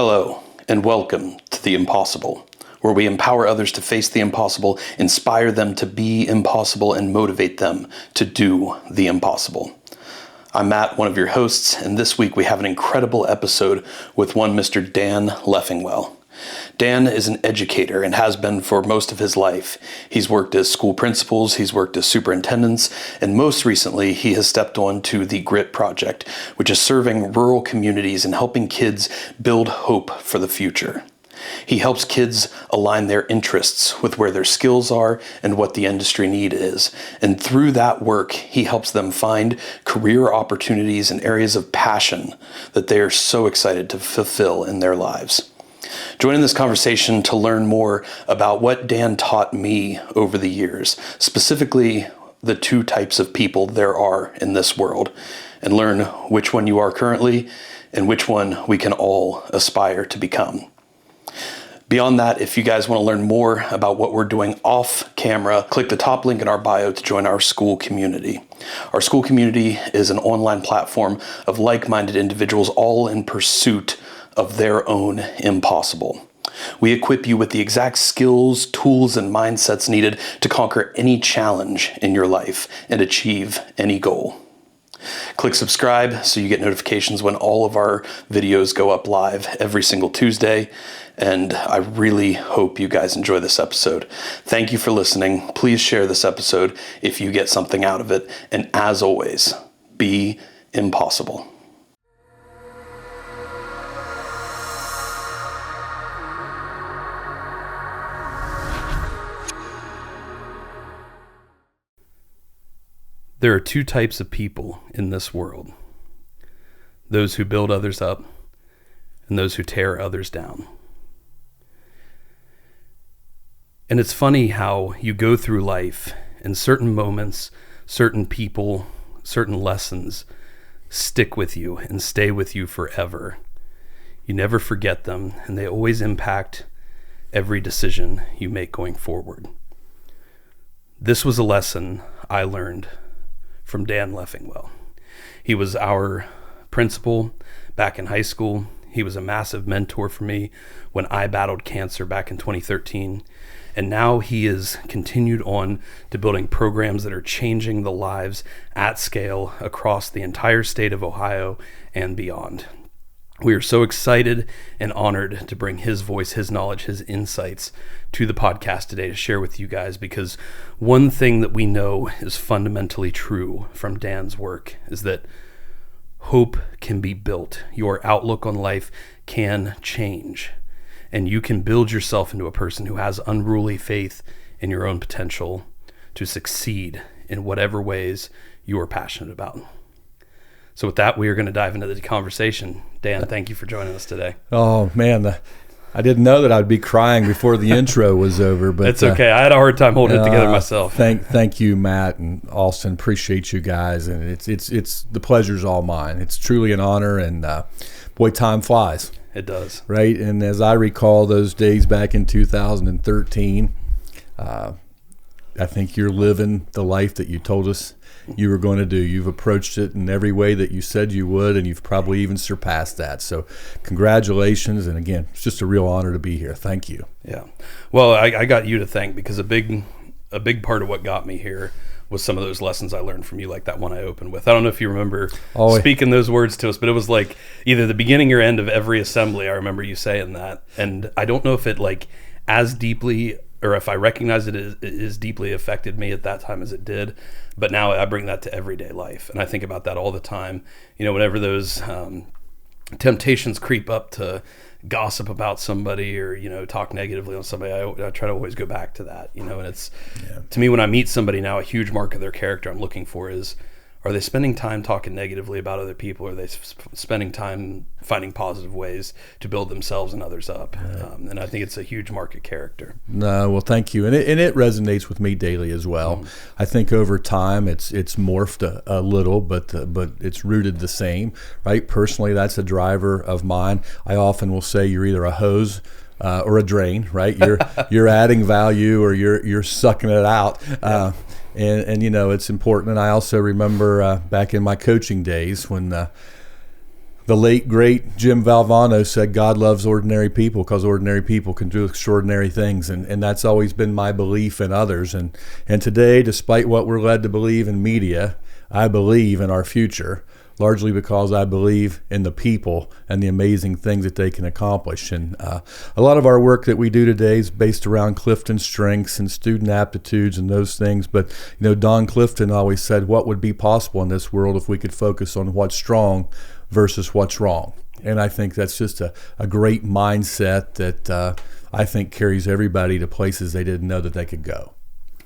Hello, and welcome to The Impossible, where we empower others to face the impossible, inspire them to be impossible, and motivate them to do the impossible. I'm Matt, one of your hosts, and this week we have an incredible episode with one Mr. Dan Leffingwell. Dan is an educator and has been for most of his life. He's worked as school principals, he's worked as superintendents, and most recently he has stepped on to the GRIT project, which is serving rural communities and helping kids build hope for the future. He helps kids align their interests with where their skills are and what the industry need is. And through that work, he helps them find career opportunities and areas of passion that they are so excited to fulfill in their lives. Join in this conversation to learn more about what Dan taught me over the years, specifically the two types of people there are in this world, and learn which one you are currently and which one we can all aspire to become. Beyond that, if you guys want to learn more about what we're doing off camera, click the top link in our bio to join our school community. Our school community is an online platform of like-minded individuals all in pursuit of their own impossible. We equip you with the exact skills, tools, and mindsets needed to conquer any challenge in your life and achieve any goal. Click subscribe so you get notifications when all of our videos go up live every single Tuesday. And I really hope you guys enjoy this episode. Thank you for listening. Please share this episode if you get something out of it. And as always, be impossible. There are two types of people in this world. Those who build others up and those who tear others down. And it's funny how you go through life and certain moments, certain people, certain lessons stick with you and stay with you forever. You never forget them, and they always impact every decision you make going forward. This was a lesson I learned from Dan Leffingwell. He was our principal back in high school. He was a massive mentor for me when I battled cancer back in 2013. And now he has continued on to building programs that are changing the lives at scale across the entire state of Ohio and beyond. We are so excited and honored to bring his voice, his knowledge, his insights to the podcast today to share with you guys, because one thing that we know is fundamentally true from Dan's work is that hope can be built. Your outlook on life can change, and you can build yourself into a person who has unruly faith in your own potential to succeed in whatever ways you are passionate about. So with that, we are going to dive into the conversation. Dan, thank you for joining us today. Oh, man. I didn't know that I'd be crying before the intro was over. But it's okay. I had a hard time holding it together myself. Thank you, Matt and Austin. Appreciate you guys. And it's the pleasure's all mine. It's truly an honor. And boy, time flies. It does. Right? And as I recall those days back in 2013, I think you're living the life that you told us you were going to do. You've approached it in every way that you said you would, and you've probably even surpassed that. So congratulations. And again, it's just a real honor to be here. Thank you. Yeah. Well, I got you to thank, because a big part of what got me here was some of those lessons I learned from you, like that one I opened with. I don't know if you remember speaking those words to us, but it was like either the beginning or end of every assembly. I remember you saying that. And I don't know if it like as deeply, or if I recognize it as deeply affected me at that time as it did, but now I bring that to everyday life. And I think about that all the time. You know, whenever those temptations creep up to gossip about somebody or, you know, talk negatively on somebody, I try to always go back to that, you know. And it's, to me, when I meet somebody now, a huge mark of their character I'm looking for is, are they spending time talking negatively about other people? Or are they spending time finding positive ways to build themselves and others up? Right. And I think it's a huge mark of character. No, well, thank you. And it resonates with me daily as well. I think over time it's morphed a little, but it's rooted the same, right? Personally, that's a driver of mine. I often will say you're either a hose or a drain, right? You're adding value or you're sucking it out. And you know, it's important. And I also remember back in my coaching days when The late, great Jim Valvano said, God loves ordinary people because ordinary people can do extraordinary things. And that's always been my belief in others. And today, despite what we're led to believe in media, I believe in our future, largely because I believe in the people and the amazing things that they can accomplish. And a lot of our work that we do today is based around Clifton strengths and student aptitudes and those things. But, Don Clifton always said, what would be possible in this world if we could focus on what's strong versus what's wrong? And I think that's just a great mindset that I think carries everybody to places they didn't know that they could go.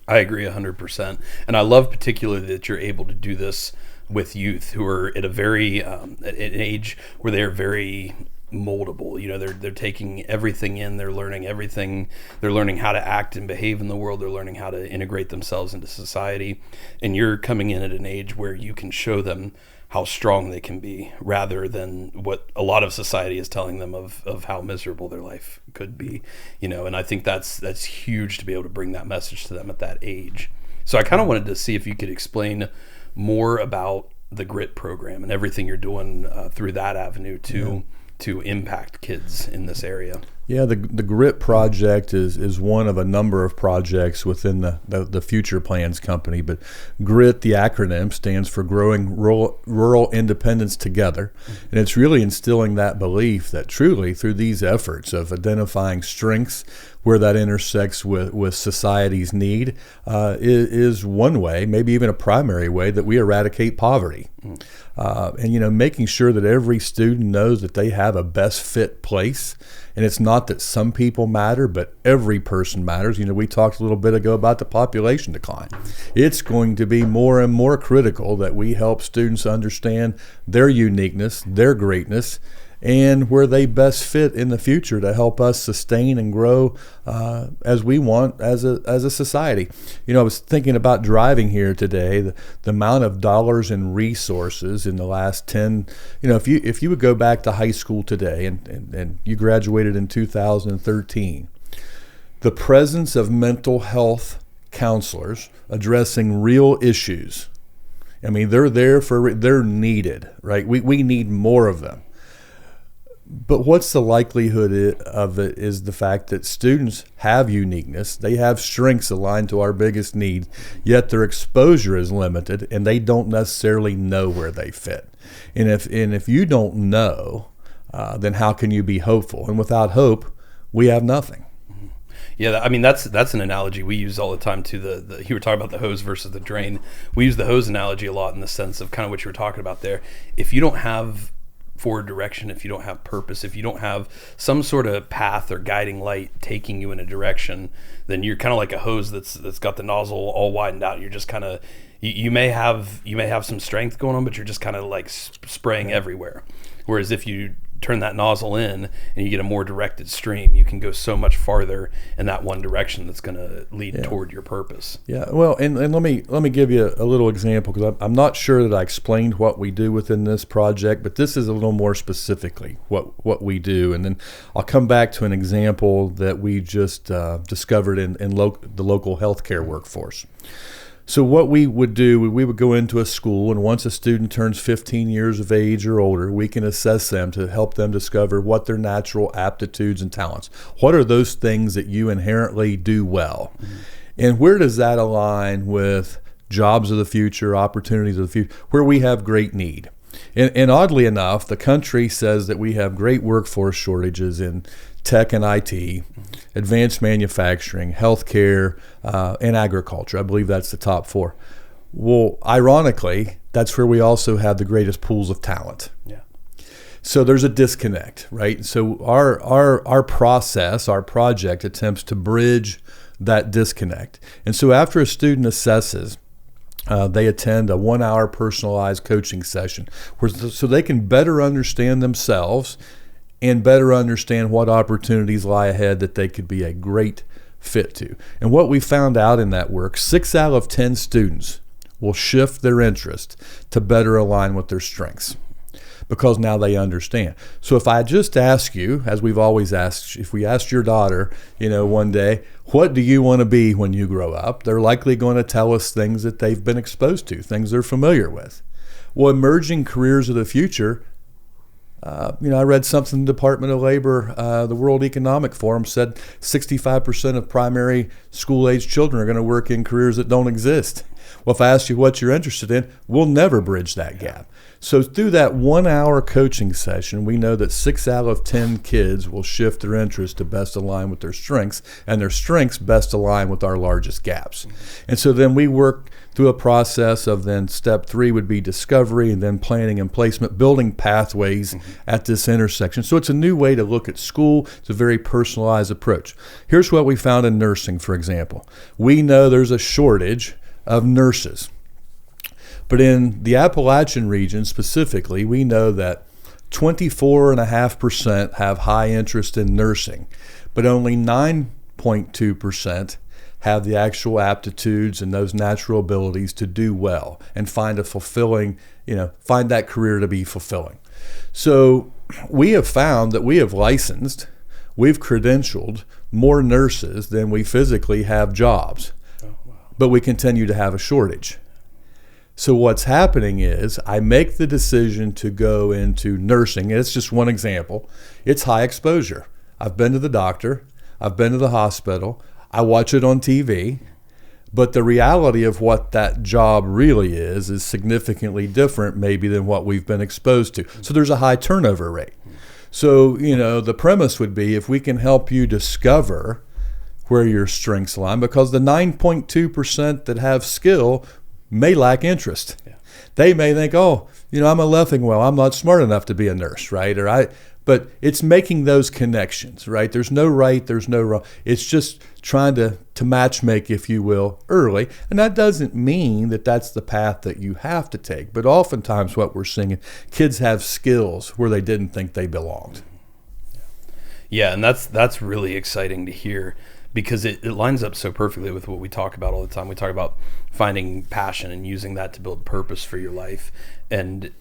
I agree 100%. And I love particularly that you're able to do this with youth who are at a very an age where they're very moldable. They're taking everything in, they're learning everything, they're learning how to act and behave in the world, they're learning how to integrate themselves into society. And you're coming in at an age where you can show them how strong they can be, rather than what a lot of society is telling them of how miserable their life could be. And I think that's huge to be able to bring that message to them at that age. So I kind of wanted to see if you could explain more about the GRIT program and everything you're doing through that avenue to impact kids in this area. Yeah, the GRIT project is one of a number of projects within the Future Plans company. But GRIT, the acronym, stands for Growing Rural Independence Together. And it's really instilling that belief that truly through these efforts of identifying strengths where that intersects with society's need is one way, maybe even a primary way, that we eradicate poverty. And making sure that every student knows that they have a best fit place. And it's not that some people matter, but every person matters. We talked a little bit ago about the population decline. It's going to be more and more critical that we help students understand their uniqueness, their greatness, and where they best fit in the future to help us sustain and grow as we want as a society. I was thinking about driving here today, the amount of dollars and resources in the last 10, if you would go back to high school today and you graduated in 2013, the presence of mental health counselors addressing real issues, they're needed, right? We need more of them. But what's the likelihood of it is the fact that students have uniqueness, they have strengths aligned to our biggest need, yet their exposure is limited and they don't necessarily know where they fit. And if you don't know, then how can you be hopeful? And without hope, we have nothing. Yeah, that's an analogy we use all the time too. You were talking about the hose versus the drain. We use the hose analogy a lot in the sense of kind of what you were talking about there. If you don't have forward direction, if you don't have purpose, if you don't have some sort of path or guiding light taking you in a direction, then you're kind of like a hose that's got the nozzle all widened out. You're just kind of you may have some strength going on, but you're just kind of like spraying everywhere. Whereas if you turn that nozzle in and you get a more directed stream, you can go so much farther in that one direction that's going to lead toward your purpose. Yeah, well, and let me give you a little example, because I'm not sure that I explained what we do within this project, but this is a little more specifically what we do. And then I'll come back to an example that we just discovered in the local healthcare workforce. So what we would do, we would go into a school, and once a student turns 15 years of age or older, we can assess them to help them discover what their natural aptitudes and talents. What are those things that you inherently do well? Mm-hmm. And where does that align with jobs of the future, opportunities of the future, where we have great need? And oddly enough, the country says that we have great workforce shortages in tech and IT, advanced manufacturing, healthcare, and agriculture. I believe that's the top four. Well, ironically, that's where we also have the greatest pools of talent. Yeah. So there's a disconnect, right? So our process, our project attempts to bridge that disconnect. And so after a student assesses, they attend a 1-hour personalized coaching session so they can better understand themselves and better understand what opportunities lie ahead that they could be a great fit to. And what we found out in that work, 6 out of 10 students will shift their interest to better align with their strengths, because now they understand. So if I just ask you, as we've always asked, if we asked your daughter, one day, what do you want to be when you grow up? They're likely going to tell us things that they've been exposed to, things they're familiar with. Well, emerging careers of the future I read something in the Department of Labor, the World Economic Forum said 65% of primary school-age children are going to work in careers that don't exist. Well, if I ask you what you're interested in, we'll never bridge that gap. So through that 1 hour coaching session, we know that 6 out of 10 kids will shift their interest to best align with their strengths, and their strengths best align with our largest gaps. And so then we work through a process of then step 3 would be discovery, and then planning and placement, building pathways at this intersection. So it's a new way to look at school. It's a very personalized approach. Here's what we found in nursing, for example. We know there's a shortage of nurses. But in the Appalachian region specifically, we know that 24.5% have high interest in nursing, but only 9.2% have the actual aptitudes and those natural abilities to do well and find a fulfilling, find that career to be fulfilling. So we have found that we have licensed, we've credentialed more nurses than we physically have jobs, but we continue to have a shortage. So what's happening is I make the decision to go into nursing. It's just one example. It's high exposure. I've been to the doctor. I've been to the hospital. I watch it on TV. But the reality of what that job really is significantly different maybe than what we've been exposed to. So there's a high turnover rate. So, the premise would be if we can help you discover where your strengths lie, because the 9.2% that have skill may lack interest. Yeah. They may think, I'm a Leffingwell. I'm not smart enough to be a nurse, right? But it's making those connections, right? There's no right, there's no wrong. It's just trying to match make, if you will, early. And that doesn't mean that that's the path that you have to take. But oftentimes what we're seeing, kids have skills where they didn't think they belonged. Yeah, and that's really exciting to hear, because it lines up so perfectly with what we talk about all the time. We talk about finding passion and using that to build purpose for your life. And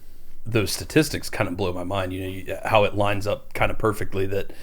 those statistics kind of blow my mind, how it lines up kind of perfectly that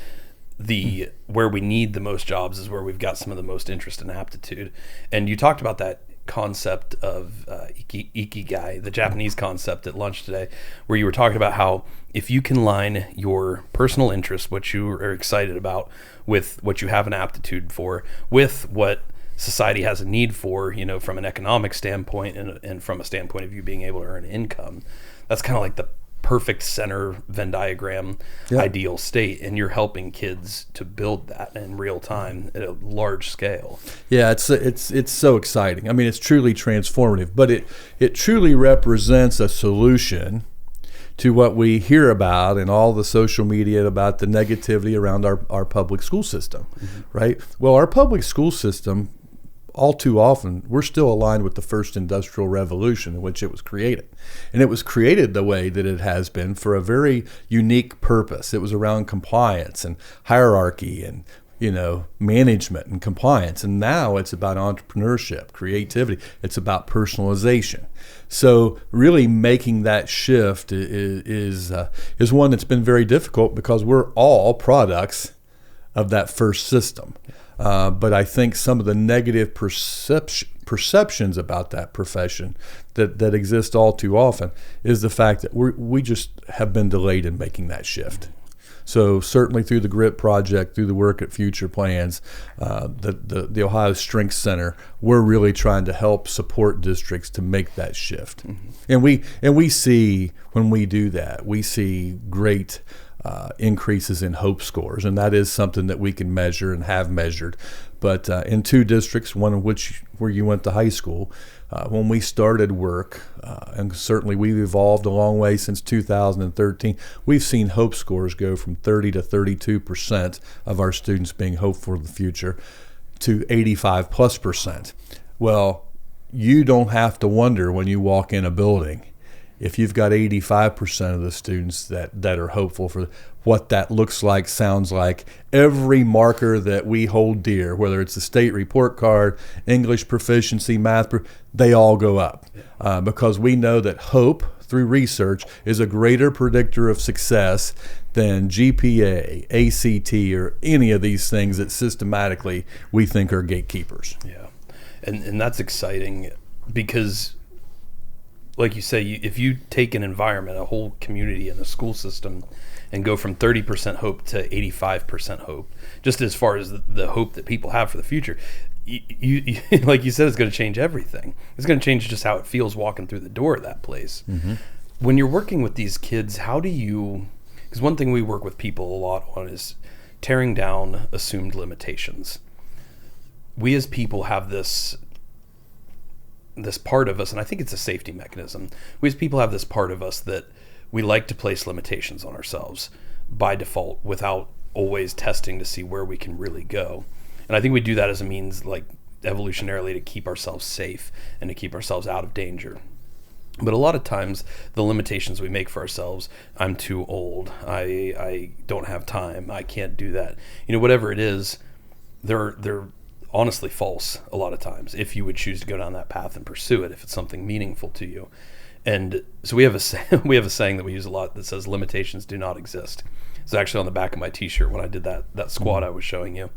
where we need the most jobs is where we've got some of the most interest and aptitude. And you talked about that concept of ikigai, the Japanese concept, at lunch today, where you were talking about how if you can line your personal interest, what you are excited about, with what you have an aptitude for, with what society has a need for, from an economic standpoint and from a standpoint of you being able to earn income, that's kind of like the perfect center Venn diagram, ideal state, and you're helping kids to build that in real time at a large scale. Yeah, it's so exciting. I mean, it's truly transformative, but it truly represents a solution to what we hear about in all the social media about the negativity around our public school system, right? Well, our public school system, all too often, we're still aligned with the first industrial revolution in which it was created. And it was created the way that it has been for a very unique purpose. It was around compliance and hierarchy and management and compliance. And now it's about entrepreneurship, creativity. It's about personalization. So really making that shift is one that's been very difficult, because we're all products of that first system. But I think some of the negative perceptions about that profession that exist all too often is the fact that we just have been delayed in making that shift. So certainly through the GRIT project, through the work at Future Plans, the Ohio Strength Center, we're really trying to help support districts to make that shift. And we see, when we do that, we see great increases in HOPE scores, and that is something that we can measure and have measured. But in 2 districts, one of which where you went to high school, when we started work, and certainly we've evolved a long way since 2013, we've seen HOPE scores go from 30 to 32% of our students being hopeful for the future to 85+%. Well, you don't have to wonder when you walk in a building if you've got 85% of the students that are hopeful for what that looks like, sounds like. Every marker that we hold dear, whether it's the state report card, English proficiency, math, they all go up, because we know that hope, through research, is a greater predictor of success than GPA, ACT, or any of these things that systematically we think are gatekeepers. Yeah, and that's exciting, because like you say, if you take an environment, a whole community and a school system, and go from 30% hope to 85% hope, just as far as the hope that people have for the future, you like you said, it's going to change everything. It's going to change just how it feels walking through the door of that place. Mm-hmm. When you're working with these kids, how do you, because one thing we work with people a lot on is tearing down assumed limitations. We as people have this part of us, and I think it's a safety mechanism. We as people have this part of us that we like to place limitations on ourselves by default without always testing to see where we can really go. And I think we do that as a means, like evolutionarily, to keep ourselves safe and to keep ourselves out of danger. But a lot of times the limitations we make for ourselves, I'm too old, I don't have time, I can't do that. Whatever it is, they're honestly false a lot of times, if you would choose to go down that path and pursue it, if it's something meaningful to you. And so we have a saying that we use a lot that says limitations do not exist. It's actually on the back of my t-shirt when I did that squat I was showing you.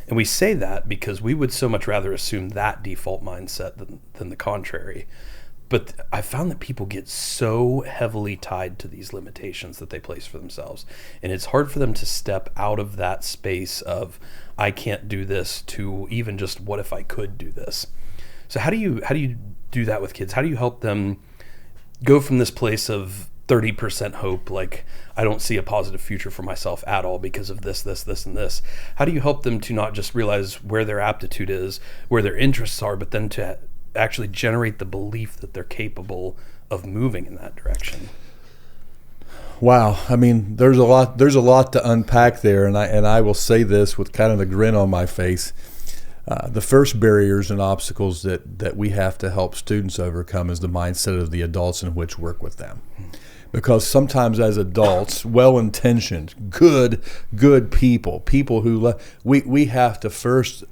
And we say that because we would so much rather assume that default mindset than the contrary. But I found that people get so heavily tied to these limitations that they place for themselves. And it's hard for them to step out of that space of, I can't do this, to even just, what if I could do this? So how do you do that with kids? How do you help them go from this place of 30% hope, like I don't see a positive future for myself at all because of this, and this? How do you help them to not just realize where their aptitude is, where their interests are, but then to actually generate the belief that they're capable of moving in that direction? Wow, I mean, there's a lot to unpack there, and I will say this with kind of a grin on my face. The first barriers and obstacles that we have to help students overcome is the mindset of the adults in which work with them. Because sometimes as adults, well-intentioned, good people who we have to first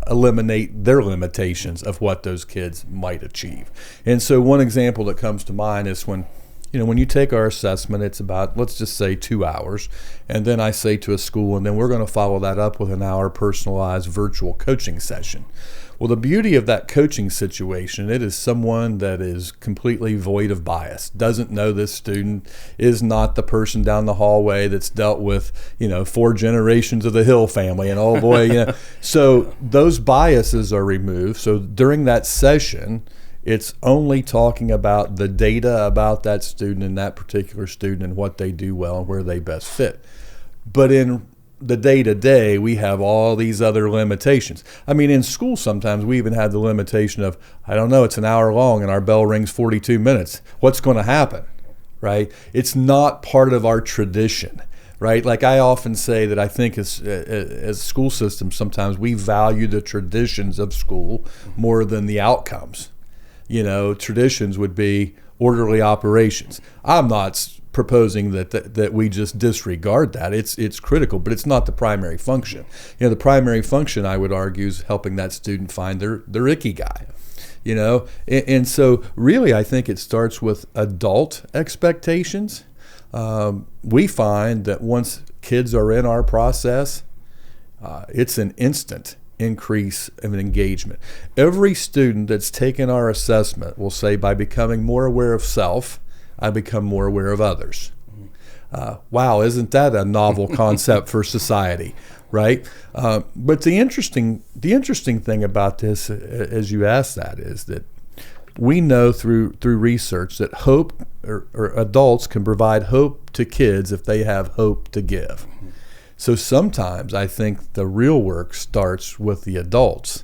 eliminate their limitations of what those kids might achieve. And so one example that comes to mind is when you take our assessment, it's about, let's just say 2 hours, and then I say to a school, and then we're going to follow that up with an hour personalized virtual coaching session. Well, the beauty of that coaching situation, it is someone that is completely void of bias, doesn't know this student, is not the person down the hallway that's dealt with, 4 generations of the Hill family, and oh boy, So those biases are removed. So during that session, it's only talking about the data about that student and that particular student and what they do well and where they best fit. But in the day-to-day, we have all these other limitations. I mean, in school sometimes we even have the limitation of, I don't know, it's an hour long and our bell rings 42 minutes. What's going to happen, right? It's not part of our tradition, right? Like I often say that I think as school systems, sometimes we value the traditions of school more than the outcomes. Traditions would be orderly operations. I'm not proposing that we just disregard that. It's critical, but it's not the primary function. The primary function, I would argue, is helping that student find their ikigai. And so really I think it starts with adult expectations. We find that once kids are in our process, it's an instant increase of engagement. Every student that's taken our assessment will say, by becoming more aware of self, I become more aware of others. Wow, isn't that a novel concept for society, right? But the interesting thing about this, as you asked that, is that we know through research that hope or adults can provide hope to kids if they have hope to give. So sometimes I think the real work starts with the adults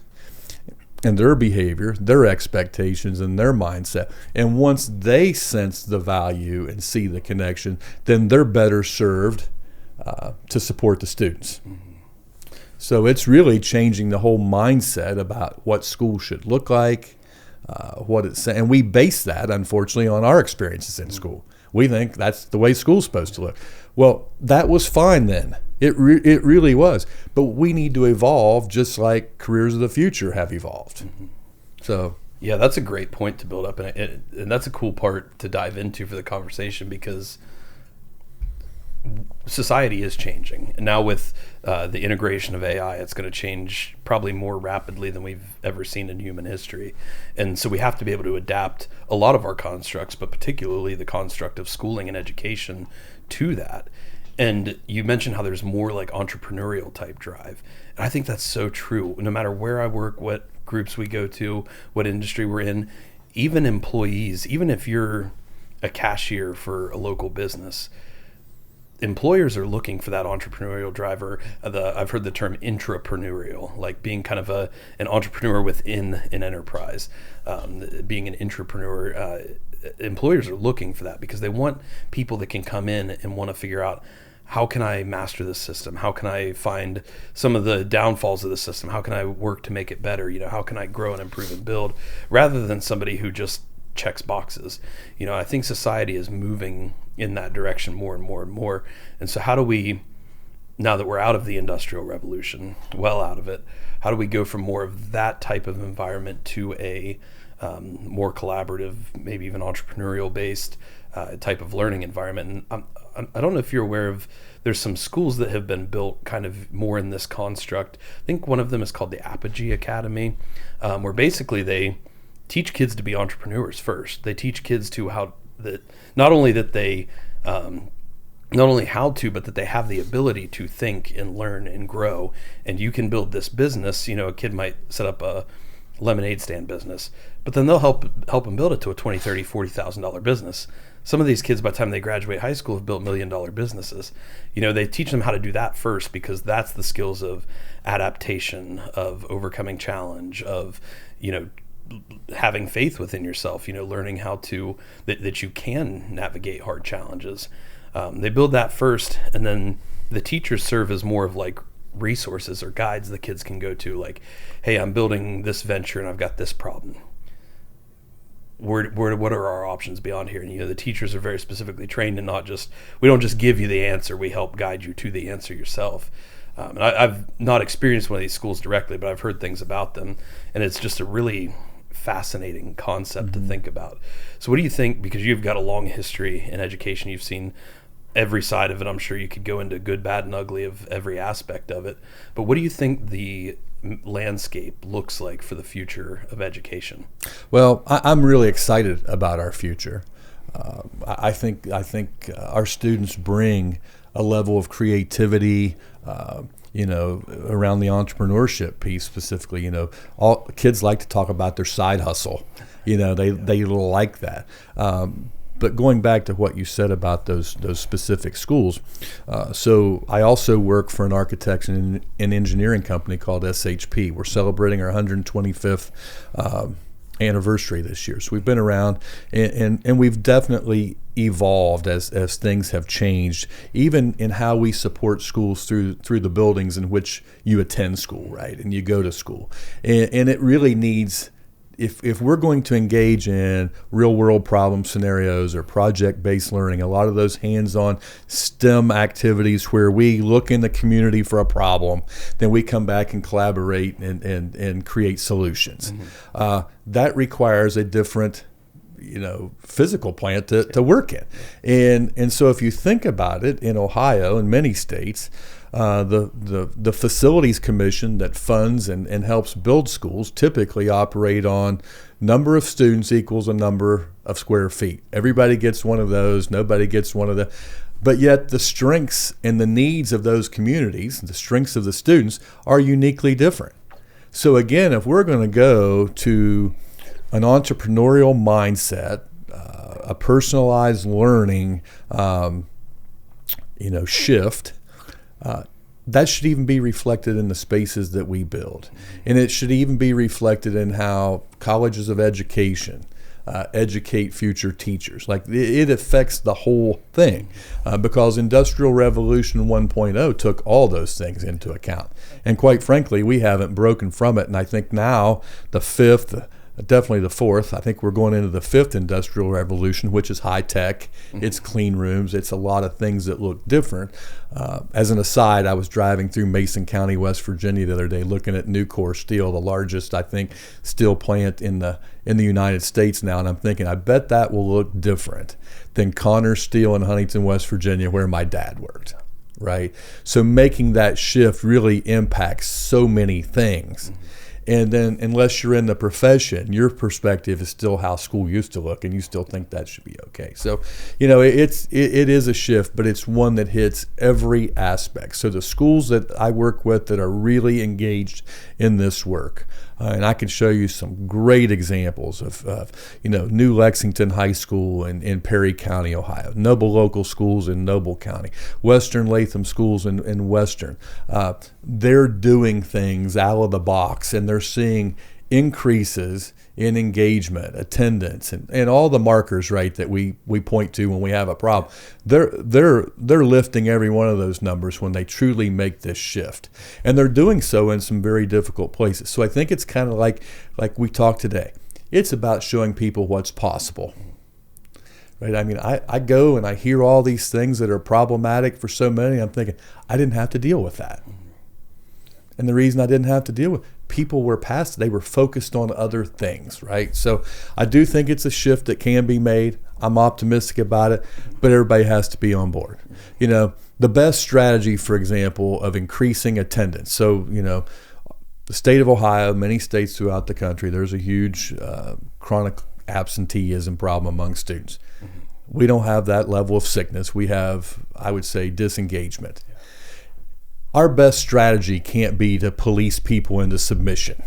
and their behavior, their expectations, and their mindset. And once they sense the value and see the connection, then they're better served to support the students. Mm-hmm. So it's really changing the whole mindset about what school should look like, and we base that, unfortunately, on our experiences in school. We think that's the way school's supposed to look. Well, that was fine then. It really was. But we need to evolve just like careers of the future have evolved. Mm-hmm. So yeah, that's a great point to build up. And that's a cool part to dive into for the conversation, because society is changing. And now with the integration of AI, it's going to change probably more rapidly than we've ever seen in human history. And so we have to be able to adapt a lot of our constructs, but particularly the construct of schooling and education to that. And you mentioned how there's more like entrepreneurial type drive. And I think that's so true. No matter where I work, what groups we go to, what industry we're in, even employees, even if you're a cashier for a local business, employers are looking for that entrepreneurial driver. I've heard the term intrapreneurial, like being kind of an entrepreneur within an enterprise, being an intrapreneur. Employers are looking for that because they want people that can come in and want to figure out, how can I master this system? How can I find some of the downfalls of the system? How can I work to make it better? How can I grow and improve and build, rather than somebody who just checks boxes? I think society is moving in that direction more and more and more. And so how do we, now that we're out of the Industrial Revolution, well out of it, how do we go from more of that type of environment to a more collaborative, maybe even entrepreneurial based type of learning environment? And I don't know if you're aware of, there's some schools that have been built kind of more in this construct. I think one of them is called the Apogee Academy, where basically they teach kids to be entrepreneurs first. They teach kids to not only how to, but that they have the ability to think and learn and grow. And you can build this business. A kid might set up a lemonade stand business, but then they'll help them build it to a $20,000, $30,000, $40,000 business. Some of these kids, by the time they graduate high school, have built $1 million businesses. They teach them how to do that first, because that's the skills of adaptation, of overcoming challenge, of, having faith within yourself, learning how to, that you can navigate hard challenges. They build that first, and then the teachers serve as more of like resources or guides the kids can go to, like, hey, I'm building this venture and I've got this problem. What are our options beyond here? And the teachers are very specifically trained, and we don't just give you the answer, we help guide you to the answer yourself. And I've not experienced one of these schools directly, but I've heard things about them, and it's just a really fascinating concept to think about. So what do you think, because you've got a long history in education, you've seen every side of it, I'm sure you could go into good, bad, and ugly of every aspect of it, but what do you think the landscape looks like for the future of education? Well, I'm really excited about our future. I think our students bring a level of creativity, around the entrepreneurship piece specifically. All kids like to talk about their side hustle. They like that. But going back to what you said about those specific schools, so I also work for an architects and an engineering company called SHP. We're celebrating our 125th anniversary this year. So we've been around, and we've definitely evolved as things have changed, even in how we support schools through the buildings in which you attend school, right? And you go to school. And it really needs, if we're going to engage in real world problem scenarios or project-based learning, a lot of those hands-on STEM activities where we look in the community for a problem, then we come back and collaborate and create solutions. That requires a different physical plant to work in. And so if you think about it, in Ohio and many states, the facilities commission that funds and helps build schools typically operate on number of students equals a number of square feet. Everybody gets one of those, nobody gets one of the, but yet the strengths and the needs of those communities, the strengths of the students, are uniquely different. So again, if we're going to go to an entrepreneurial mindset, a personalized learning, shift, that should even be reflected in the spaces that we build. And it should even be reflected in how colleges of education educate future teachers. Like, it affects the whole thing, because Industrial Revolution 1.0 took all those things into account. And quite frankly, we haven't broken from it. And I think now the fifth definitely the fourth. I think we're going into the fifth industrial revolution, which is high tech. It's clean rooms. It's a lot of things that look different. As an aside, I was driving through Mason County, West Virginia the other day, looking at Nucor Steel, the largest, I think, steel plant in the United States now, and I'm thinking, I bet that will look different than Connors Steel in Huntington, West Virginia, where my dad worked. Right? So making that shift really impacts so many things. And then unless you're in the profession, your perspective is still how school used to look, and you still think that should be okay. So, it is a shift, but it's one that hits every aspect. So the schools that I work with that are really engaged in this work, and I can show you some great examples of New Lexington High School in Perry County, Ohio, Noble Local Schools in Noble County, Western Latham Schools in Western. They're doing things out of the box, and they're seeing increases in engagement, attendance, and all the markers, right, that we point to when we have a problem. They're lifting every one of those numbers when they truly make this shift, and they're doing so in some very difficult places. So I think it's kind of like we talked today. It's about showing people what's possible. Right? I mean, I go and I hear all these things that are problematic for so many. I'm thinking, I didn't have to deal with that. And the reason I didn't have to deal with, people were past, they were focused on other things, right? So I do think it's a shift that can be made. I'm optimistic about it, but everybody has to be on board. The best strategy, for example, of increasing attendance. So, the state of Ohio, many states throughout the country, there's a huge chronic absenteeism problem among students. We don't have that level of sickness. We have, I would say, disengagement. Our best strategy can't be to police people into submission,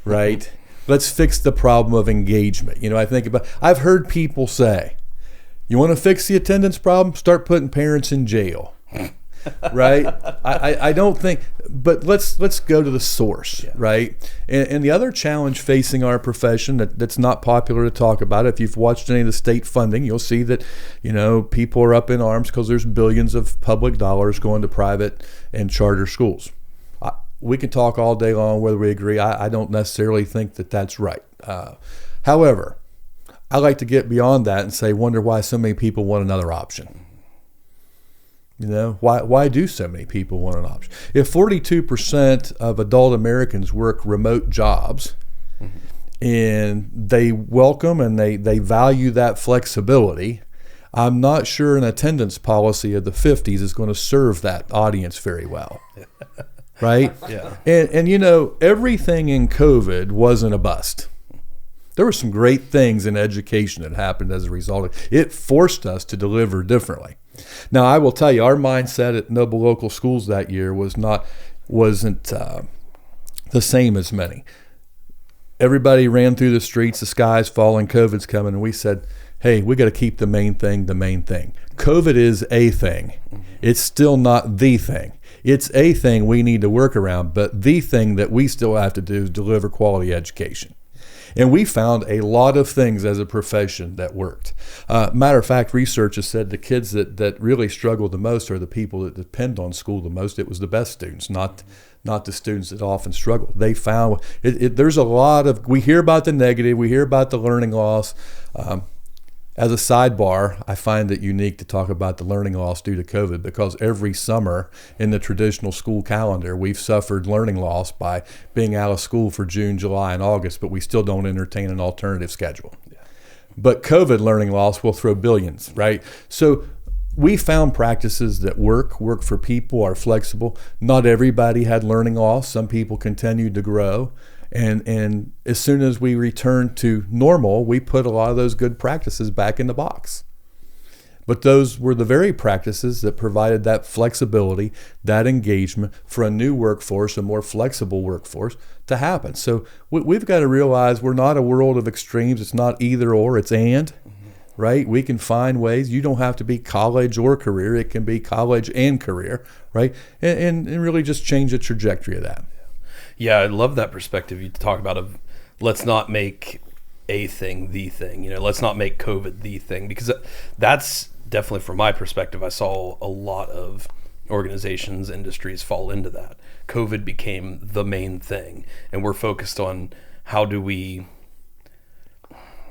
right? Let's fix the problem of engagement. I've heard people say, you want to fix the attendance problem? Start putting parents in jail, right? I don't think, but let's go to the source, right? And the other challenge facing our profession that's not popular to talk about, if you've watched any of the state funding, you'll see that, people are up in arms because there's billions of public dollars going to private and charter schools. We can talk all day long whether we agree. I don't necessarily think that that's right. However, I like to get beyond that and say, wonder why so many people want another option. Why do so many people want an option? If 42% of adult Americans work remote jobs, and they welcome and they value that flexibility, I'm not sure an attendance policy of the 50s is going to serve that audience very well. Right? Yeah. And everything in COVID wasn't a bust. There were some great things in education that happened as a result. It forced us to deliver differently. Now, I will tell you, our mindset at Noble Local Schools that year wasn't the same as many. Everybody ran through the streets, the sky's falling, COVID's coming, and we said, hey, we got to keep the main thing the main thing. COVID is a thing. It's still not the thing. It's a thing we need to work around, but the thing that we still have to do is deliver quality education. And we found a lot of things as a profession that worked. Matter of fact, research has said the kids that really struggle the most are the people that depend on school the most. It was the best students, not the students that often struggle. They found there's a lot of, we hear about the negative, we hear about the learning loss. As a sidebar, I find it unique to talk about the learning loss due to COVID because every summer in the traditional school calendar, we've suffered learning loss by being out of school for June, July, and August, but we still don't entertain an alternative schedule. Yeah. But COVID learning loss will throw billions, right? So we found practices that work for people, are flexible. Not everybody had learning loss. Some people continued to grow. And as soon as we returned to normal, we put a lot of those good practices back in the box. But those were the very practices that provided that flexibility, that engagement for a new workforce, a more flexible workforce to happen. So we've got to realize we're not a world of extremes. It's not either or, it's and, right? We can find ways. You don't have to be college or career. It can be college and career, right? And really just change the trajectory of that. Yeah, I love that perspective you talk about of let's not make a thing the thing. Let's not make COVID the thing, because that's definitely, from my perspective, I saw a lot of organizations, industries fall into that. COVID became the main thing, and we're focused on how do we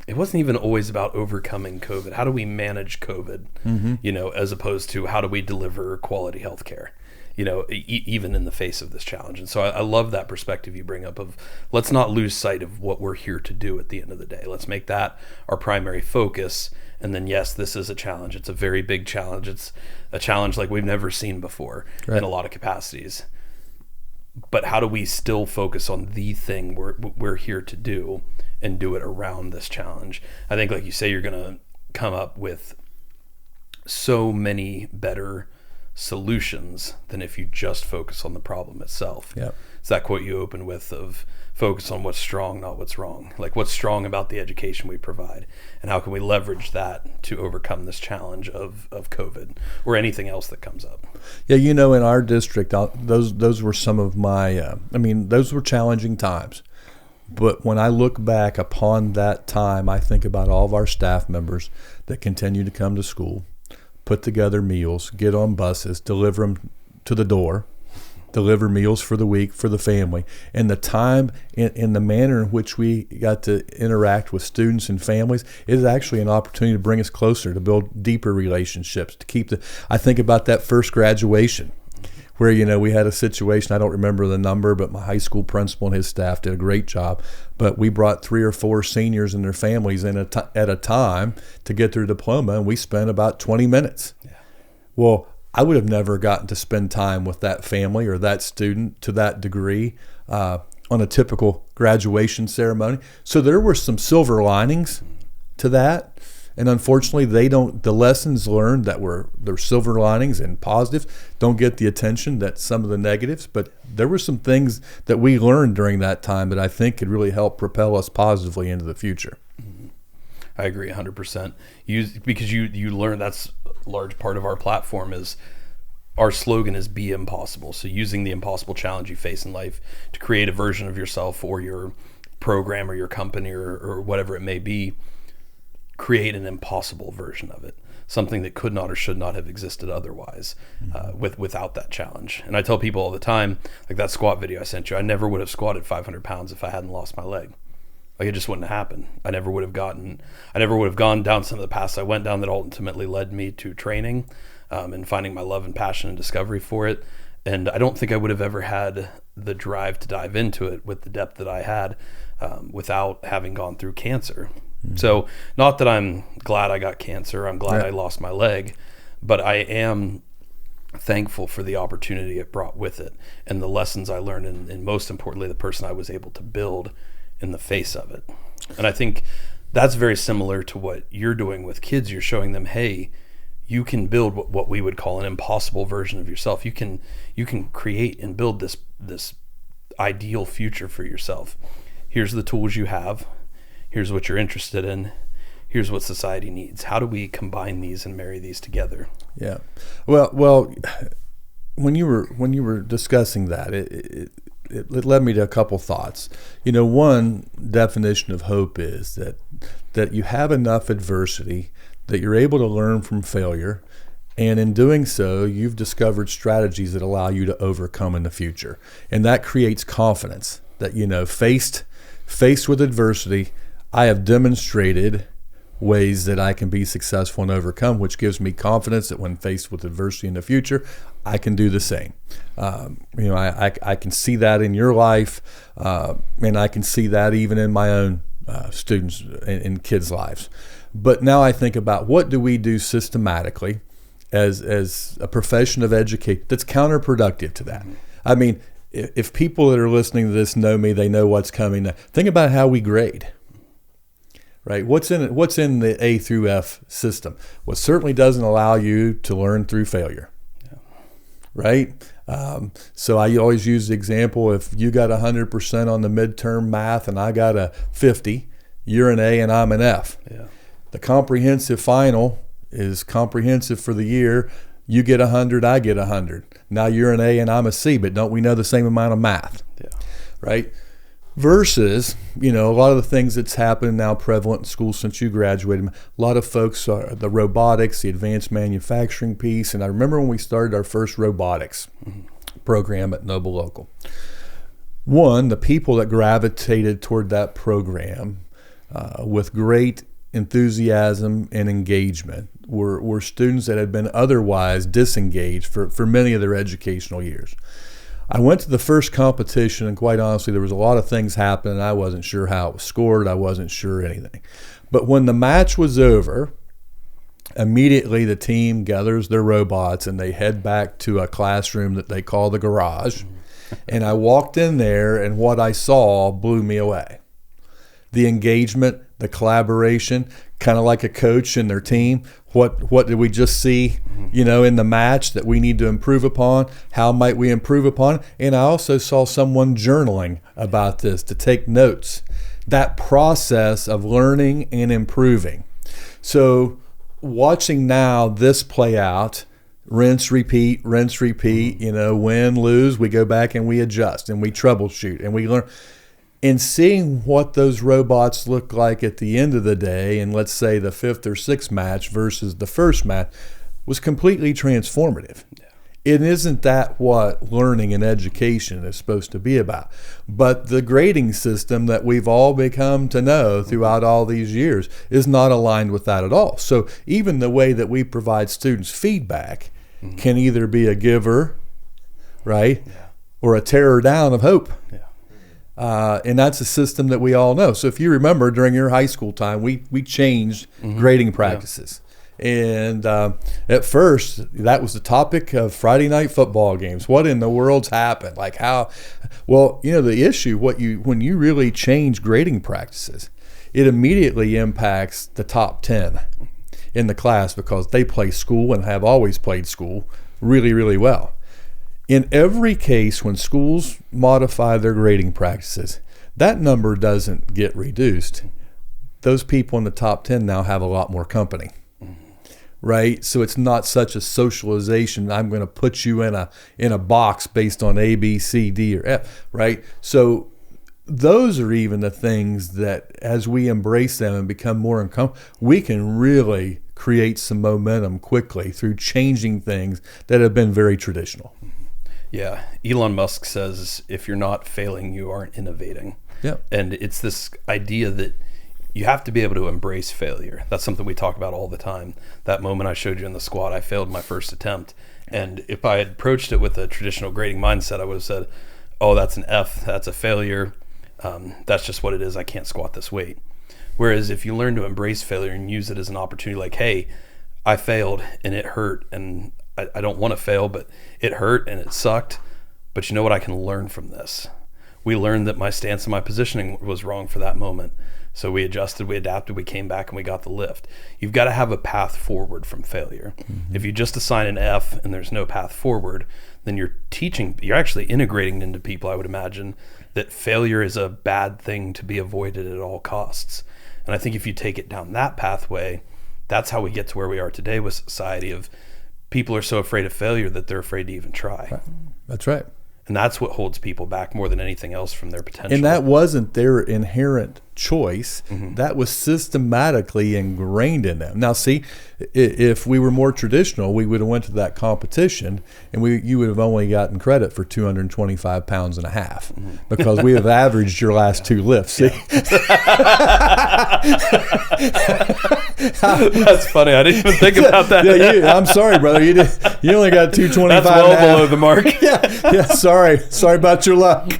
it wasn't even always about overcoming COVID. How do we manage COVID, as opposed to how do we deliver quality health care, even in the face of this challenge. And so I love that perspective you bring up of let's not lose sight of what we're here to do at the end of the day. Let's make that our primary focus. And then, yes, this is a challenge. It's a very big challenge. It's a challenge like we've never seen before in a lot of capacities. But how do we still focus on the thing we're here to do and do it around this challenge? I think, like you say, you're going to come up with so many better solutions than if you just focus on the problem itself. Yep. It's that quote you opened with of focus on what's strong, not what's wrong. Like what's strong about the education we provide and how can we leverage that to overcome this challenge of COVID or anything else that comes up. Yeah, in our district, those were some of my, those were challenging times. But when I look back upon that time, I think about all of our staff members that continue to come to school, put together meals, get on buses, deliver them to the door, deliver meals for the week for the family. And the time and the manner in which we got to interact with students and families is actually an opportunity to bring us closer, to build deeper relationships, to I think about that first graduation where, we had a situation, I don't remember the number, but my high school principal and his staff did a great job. But we brought 3 or 4 seniors and their families in at a time to get their diploma, and we spent about 20 minutes. Yeah. Well, I would have never gotten to spend time with that family or that student to that degree on a typical graduation ceremony. So there were some silver linings to that. And unfortunately, the lessons learned that were silver linings and positives don't get the attention that some of the negatives. But there were some things that we learned during that time that I think could really help propel us positively into the future. I agree 100%. Because you learn that's a large part of our platform is our slogan is be impossible. So using the impossible challenge you face in life to create a version of yourself or your program or your company or whatever it may be, create an impossible version of it, something that could not or should not have existed otherwise without that challenge. And I tell people all the time, like that squat video I sent you, I never would have squatted 500 pounds if I hadn't lost my leg. Like it just wouldn't have happened. I never would have gone down some of the paths I went down that ultimately led me to training and finding my love and passion and discovery for it. And I don't think I would have ever had the drive to dive into it with the depth that I had without having gone through cancer. So not that I'm glad I got cancer, I'm glad I lost my leg, but I am thankful for the opportunity it brought with it and the lessons I learned and most importantly, the person I was able to build in the face of it. And I think that's very similar to what you're doing with kids. You're showing them, hey, you can build what we would call an impossible version of yourself. You can create and build this ideal future for yourself. Here's the tools you have. Here's what you're interested in. Here's what society needs. How do we combine these and marry these together? Yeah. Well, when you were discussing that, it led me to a couple thoughts. One definition of hope is that you have enough adversity that you're able to learn from failure, and in doing so, you've discovered strategies that allow you to overcome in the future, and that creates confidence. That faced with adversity, I have demonstrated ways that I can be successful and overcome, which gives me confidence that when faced with adversity in the future, I can do the same. I can see that in your life, and I can see that even in my own students and kids' lives. But now I think about what do we do systematically as a profession of education that's counterproductive to that. I mean, if people that are listening to this know me, they know what's coming. Think about how we grade. Right? What's in the A through F system? Well, it certainly doesn't allow you to learn through failure. Yeah. Right? So I always use the example, if you got 100% on the midterm math and I got a 50, you're an A and I'm an F. Yeah. The comprehensive final is comprehensive for the year. You get 100, I get 100. Now you're an A and I'm a C, but don't we know the same amount of math? Yeah. Right? Versus, a lot of the things that's happened now prevalent in schools since you graduated. A lot of folks are the robotics, the advanced manufacturing piece. And I remember when we started our first robotics program at Noble Local. One, the people that gravitated toward that program with great enthusiasm and engagement were students that had been otherwise disengaged for many of their educational years. I went to the first competition, and quite honestly, there was a lot of things happening. I wasn't sure how it was scored. I wasn't sure anything. But when the match was over, immediately the team gathers their robots and they head back to a classroom that they call the garage. And I walked in there, and what I saw blew me away. The engagement, the collaboration, kind of like a coach and their team. What did we just see, in the match that we need to improve upon? How might we improve upon? And I also saw someone journaling about this to take notes. That process of learning and improving. So watching now this play out, rinse, repeat, win, lose, we go back and we adjust and we troubleshoot and we learn. And seeing what those robots look like at the end of the day, and let's say the fifth or sixth match versus the first match, was completely transformative. Yeah. It isn't that what learning and education is supposed to be about. But the grading system that we've all become to know throughout all these years is not aligned with that at all. So even the way that we provide students feedback can either be a giver, right, or a tearer down of hope. Yeah. And that's a system that we all know. So if you remember, during your high school time, we changed grading practices. And at first, that was the topic of Friday night football games. What in the world's happened? Like how? Well, the issue, when you really change grading practices, it immediately impacts the top 10 in the class because they play school and have always played school really, really well. In every case, when schools modify their grading practices, that number doesn't get reduced. Those people in the top 10 now have a lot more company, right? So it's not such a socialization. I'm going to put you in a box based on A, B, C, D, or F, right? So those are even the things that, as we embrace them and become more uncomfortable, we can really create some momentum quickly through changing things that have been very traditional. Yeah, Elon Musk says if you're not failing, you aren't innovating. Yeah. And it's this idea that you have to be able to embrace failure. That's something we talk about all the time. That moment I showed you in the squat, I failed my first attempt. And if I had approached it with a traditional grading mindset, I would have said, oh, that's an F, that's a failure. That's just what it is. I can't squat this weight. Whereas if you learn to embrace failure and use it as an opportunity, like, hey, I failed and it hurt and I don't want to fail, but it hurt and it sucked. But you know what? I can learn from this. We learned that my stance and my positioning was wrong for that moment. So we adjusted, we adapted, we came back and we got the lift. You've got to have a path forward from failure. If you just assign an F and there's no path forward, then you're actually integrating into people, I would imagine, that failure is a bad thing to be avoided at all costs. And I think if you take it down that pathway, that's how we get to where we are today with society of people are so afraid of failure that they're afraid to even try. That's right. And that's what holds people back more than anything else from their potential. And that wasn't their inherent choice. That was systematically ingrained in them. Now, see, if we were more traditional, we would have went to that competition and you would have only gotten credit for 225 pounds and a half because we have averaged your last two lifts. See? That's funny. I didn't even think about that. I'm sorry, brother. You only got 225. That's well below the mark. Yeah. Sorry about your luck.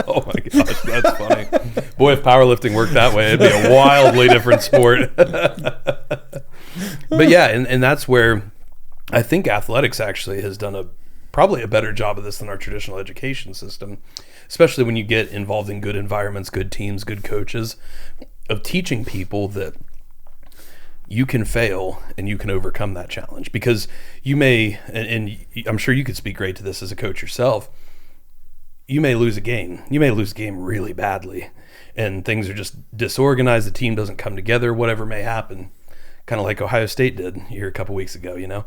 Oh my gosh, that's funny. Boy, if powerlifting worked that way, it'd be a wildly different sport. But yeah, and that's where I think athletics actually has done probably a better job of this than our traditional education system, especially when you get involved in good environments, good teams, good coaches, of teaching people that you can fail and you can overcome that challenge. Because you may, and I'm sure you could speak great to this as a coach yourself, you may lose a game. You may lose a game really badly and things are just disorganized. The team doesn't come together, whatever may happen. Kind of like Ohio State did here a couple weeks ago,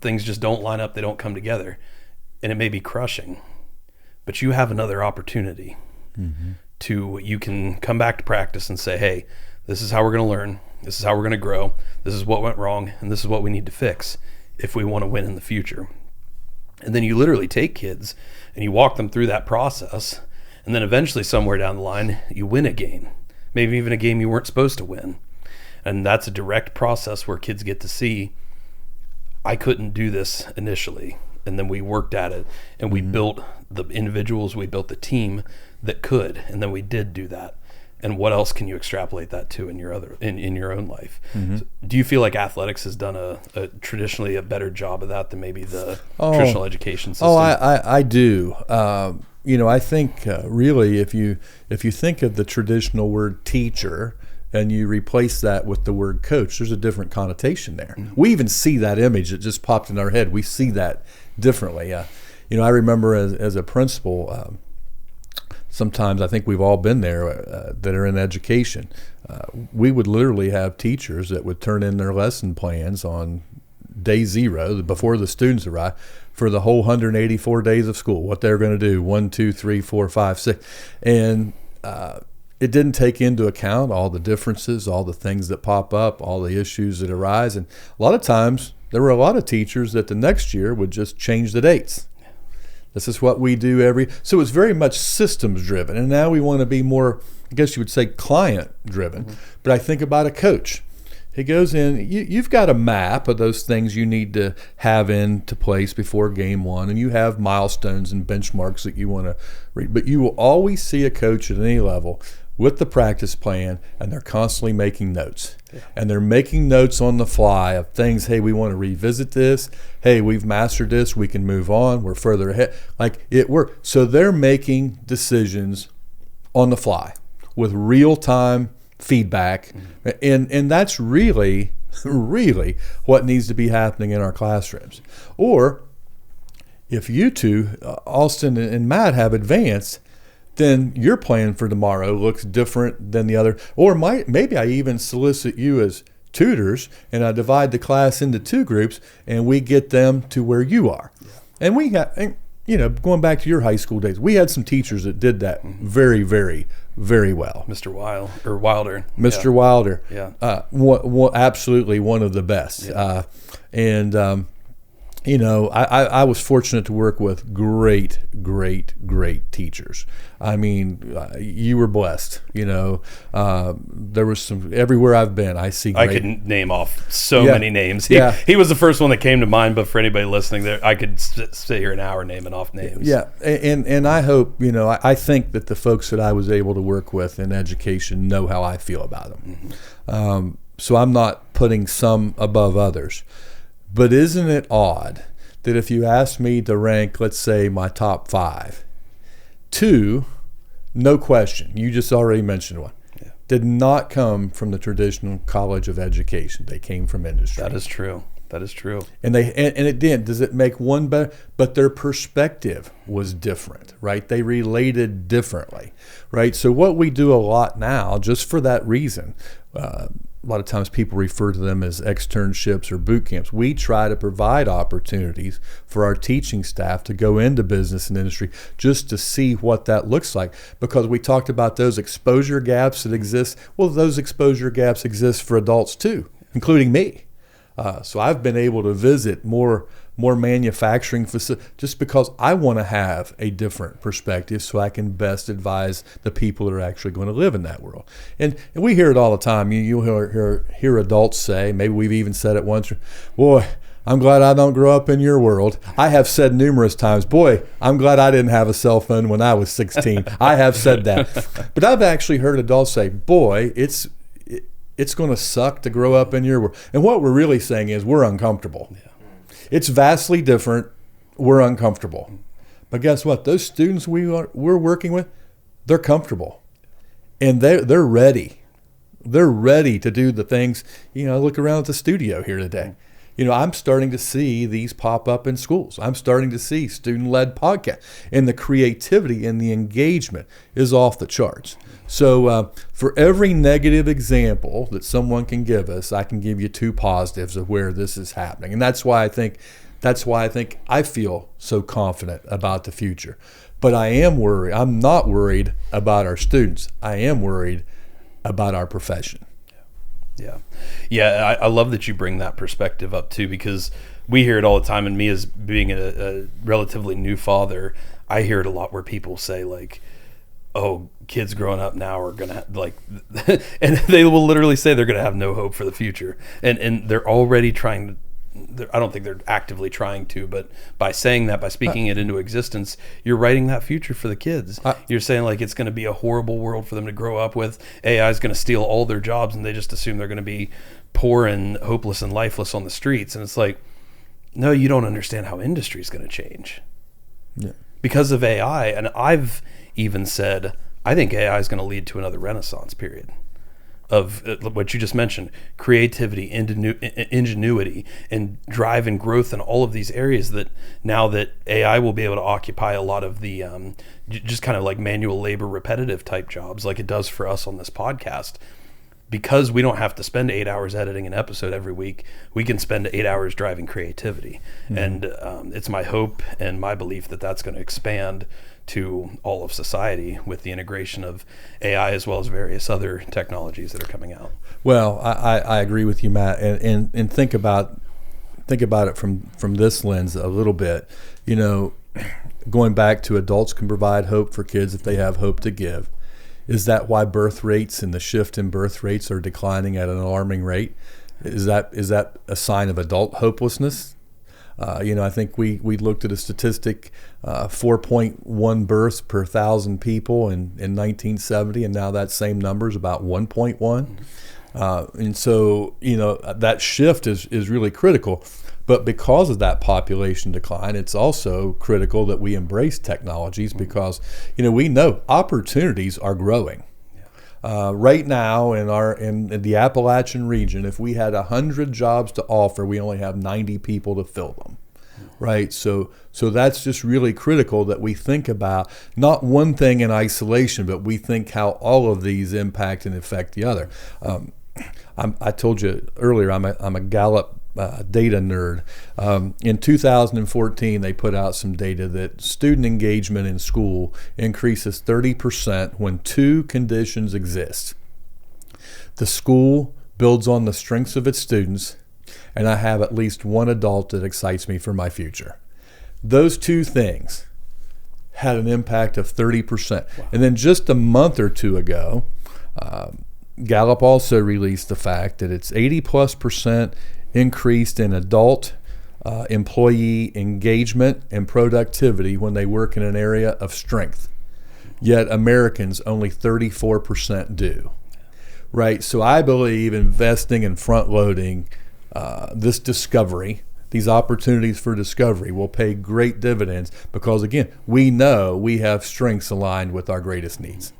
things just don't line up. They don't come together and it may be crushing, but you have another opportunity you can come back to practice and say, hey, this is how we're going to learn. This is how we're going to grow. This is what went wrong. And this is what we need to fix if we want to win in the future. And then you literally take kids and you walk them through that process. And then eventually somewhere down the line, you win a game. maybe even a game you weren't supposed to win. And that's a direct process where kids get to see, I couldn't do this initially. And then we worked at it, and we built the individuals, we built the team that could, and then we did do that. And what else can you extrapolate that to in your in your own life? So do you feel like athletics has done a traditionally a better job of that than maybe the traditional education system? I do. I think really if you think of the traditional word teacher and you replace that with the word coach, there's a different connotation there. We even see that image that just popped in our head. We see that differently. I remember as a principal, sometimes I think we've all been there that are in education. We would literally have teachers that would turn in their lesson plans on day 0, before the students arrive, for the whole 184 days of school, what they're going to do, 1, 2, 3, 4, 5, 6. And it didn't take into account all the differences, all the things that pop up, all the issues that arise. And a lot of times, there were a lot of teachers that the next year would just change the dates. This is what we do so it's very much systems driven. And now we want to be more, I guess you would say, client driven. But I think about a coach. He goes in, you've got a map of those things you need to have into place before game 1, and you have milestones and benchmarks that you want to read. But you will always see a coach at any level with the practice plan, and they're constantly making notes. Yeah. And they're making notes on the fly of things, hey, we want to revisit this. Hey, we've mastered this. We can move on. We're further ahead. Like it works. So they're making decisions on the fly with real-time feedback. And that's really, really what needs to be happening in our classrooms. Or if you two, Austin and Matt, have advanced, then your plan for tomorrow looks different than the other. Or maybe I even solicit you as tutors, and I divide the class into 2 groups, and we get them to where you are. Yeah. And we got, going back to your high school days, we had some teachers that did that very, very, very well. Mr. Wilder. Mr. Wilder. Yeah. Absolutely one of the best. Yeah. I was fortunate to work with great, great, great teachers. I mean, you were blessed. There was some, everywhere I've been, I see great. I could name off many names. He was the first one that came to mind, but for anybody listening, I could sit here an hour naming off names. Yeah, and I hope, I think that the folks that I was able to work with in education know how I feel about them. So I'm not putting some above others. But isn't it odd that if you asked me to rank, let's say, my top 5, 2, no question, you just already mentioned one, did not come from the traditional college of education. They came from industry. That is true. And it did. Does it make one better? But their perspective was different, right? They related differently, right? So what we do a lot now, just for that reason, a lot of times people refer to them as externships or boot camps. We try to provide opportunities for our teaching staff to go into business and industry just to see what that looks like, because we talked about those exposure gaps that exist. Well, those exposure gaps exist for adults too, including me. So I've been able to visit more manufacturing facilities just because I want to have a different perspective so I can best advise the people that are actually going to live in that world. And we hear it all the time. You'll hear adults say, maybe we've even said it once, boy, I'm glad I don't grow up in your world. I have said numerous times, boy, I'm glad I didn't have a cell phone when I was 16. I have said that. But I've actually heard adults say, boy, it's going to suck to grow up in your world. And what we're really saying is we're uncomfortable. Yeah. It's vastly different. We're uncomfortable. But guess what? Those students we're working with, they're comfortable. And they're ready. They're ready to do the things. Look around at the studio here today. I'm starting to see these pop up in schools. I'm starting to see student-led podcasts. And the creativity and the engagement is off the charts. So for every negative example that someone can give us, I can give you 2 positives of where this is happening. And that's why I think I feel so confident about the future. But I am worried. I'm not worried about our students. I am worried about our profession. Yeah. I love that you bring that perspective up too, because we hear it all the time. And me, as being a relatively new father, I hear it a lot where people say, like, oh, kids growing up now are gonna like, and they will literally say they're gonna have no hope for the future, and they're already trying to. I don't think they're actively trying to, but by saying that, by speaking it into existence, you're writing that future for the kids. You're saying like it's going to be a horrible world for them to grow up with. AI is going to steal all their jobs, and they just assume they're going to be poor and hopeless and lifeless on the streets. And it's like, no, you don't understand how industry is going to change because of AI. And I've even said, I think AI is going to lead to another renaissance period of what you just mentioned: creativity, ingenuity, and drive and growth in all of these areas, that now that AI will be able to occupy a lot of the just kind of like manual labor, repetitive type jobs like it does for us on this podcast. Because we don't have to spend 8 hours editing an episode every week, we can spend 8 hours driving creativity. And it's my hope and my belief that that's going to expand to all of society with the integration of AI as well as various other technologies that are coming out. Well, I agree with you, Matt, and think about it from this lens a little bit. You know, going back to adults can provide hope for kids if they have hope to give. Is that why birth rates and the shift in birth rates are declining at an alarming rate? Is that a sign of adult hopelessness? I think we looked at a statistic, 4.1 births per 1,000 people in 1970, and now that same number is about 1.1. And so, that shift is really critical. But because of that population decline, it's also critical that we embrace technologies because, we know opportunities are growing. Right now in the Appalachian region, if we had 100 jobs to offer, we only have 90 people to fill them, right? So that's just really critical that we think about not one thing in isolation, but we think how all of these impact and affect the other. I told you earlier, I'm a Gallup data nerd. In 2014, they put out some data that student engagement in school increases 30% when two conditions exist. The school builds on the strengths of its students, and I have at least one adult that excites me for my future. Those two things had an impact of 30%. Wow. And then just a month or two ago, Gallup also released the fact that it's 80+% increased in adult employee engagement and productivity when they work in an area of strength. Yet Americans, only 34% do. Right? So I believe investing and front-loading this discovery, these opportunities for discovery, will pay great dividends because, again, we know we have strengths aligned with our greatest needs.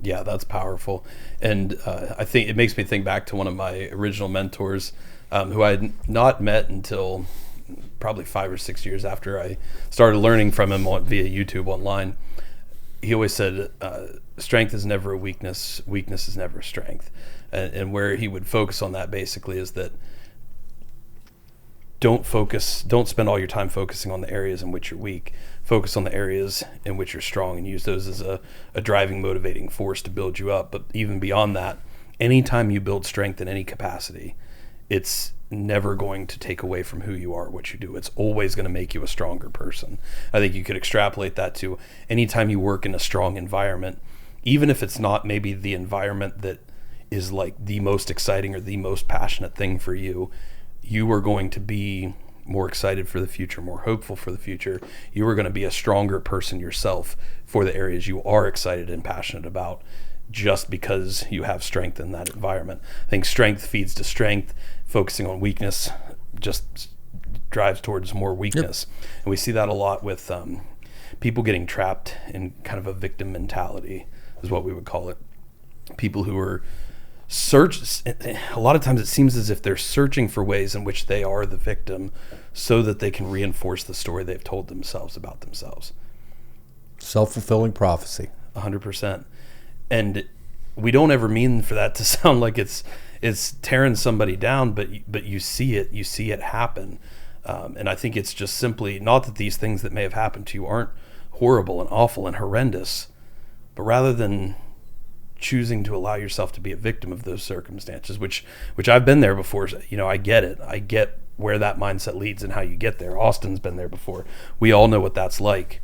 Yeah, that's powerful. And I think it makes me think back to one of my original mentors who I had not met until probably 5 or 6 years after I started learning from him via YouTube online. He always said, strength is never a weakness, weakness is never a strength. And where he would focus on that basically is that don't spend all your time focusing on the areas in which you're weak. Focus on the areas in which you're strong and use those as a driving, motivating force to build you up. But even beyond that, anytime you build strength in any capacity, it's never going to take away from who you are, what you do. It's always going to make you a stronger person. I think you could extrapolate that to anytime you work in a strong environment, even if it's not maybe the environment that is like the most exciting or the most passionate thing for you, you are going to be more excited for the future, more hopeful for the future. You are going to be a stronger person yourself for the areas you are excited and passionate about, just because you have strength in that environment. I think strength feeds to strength. Focusing on weakness just drives towards more weakness. Yep. And we see that a lot with people getting trapped in kind of a victim mentality, is what we would call it. People who are a lot of times it seems as if they're searching for ways in which they are the victim so that they can reinforce the story they've told themselves about themselves. Self-fulfilling prophecy. 100%. And we don't ever mean for that to sound like it's tearing somebody down, but you see it happen. And I think it's just simply not that these things that may have happened to you aren't horrible and awful and horrendous, but rather than choosing to allow yourself to be a victim of those circumstances, which I've been there before. I get it. I get where that mindset leads and how you get there. Austin's been there before. We all know what that's like.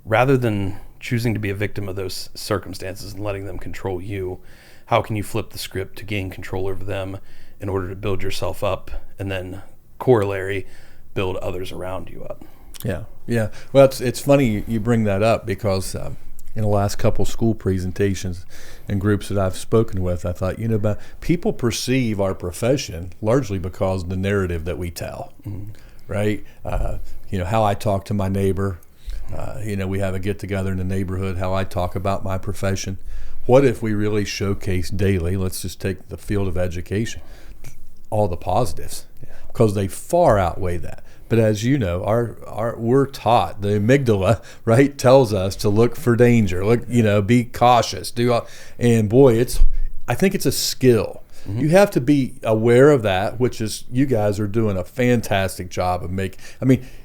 Rather than choosing to be a victim of those circumstances and letting them control you, how can you flip the script to gain control over them in order to build yourself up, and then corollary, build others around you up? Yeah. Well, it's funny you bring that up, because in the last couple school presentations and groups that I've spoken with, I thought, about people perceive our profession largely because of the narrative that we tell, right? How I talk to my neighbor. We have a get together in the neighborhood, how I talk about my profession. What if we really showcase daily, let's just take the field of education, all the positives, because they far outweigh that. But as you know, we're taught, the amygdala, right, tells us to look for danger, be cautious, and boy, I think it's a skill. You have to be aware of that, which is, you guys are doing a fantastic job of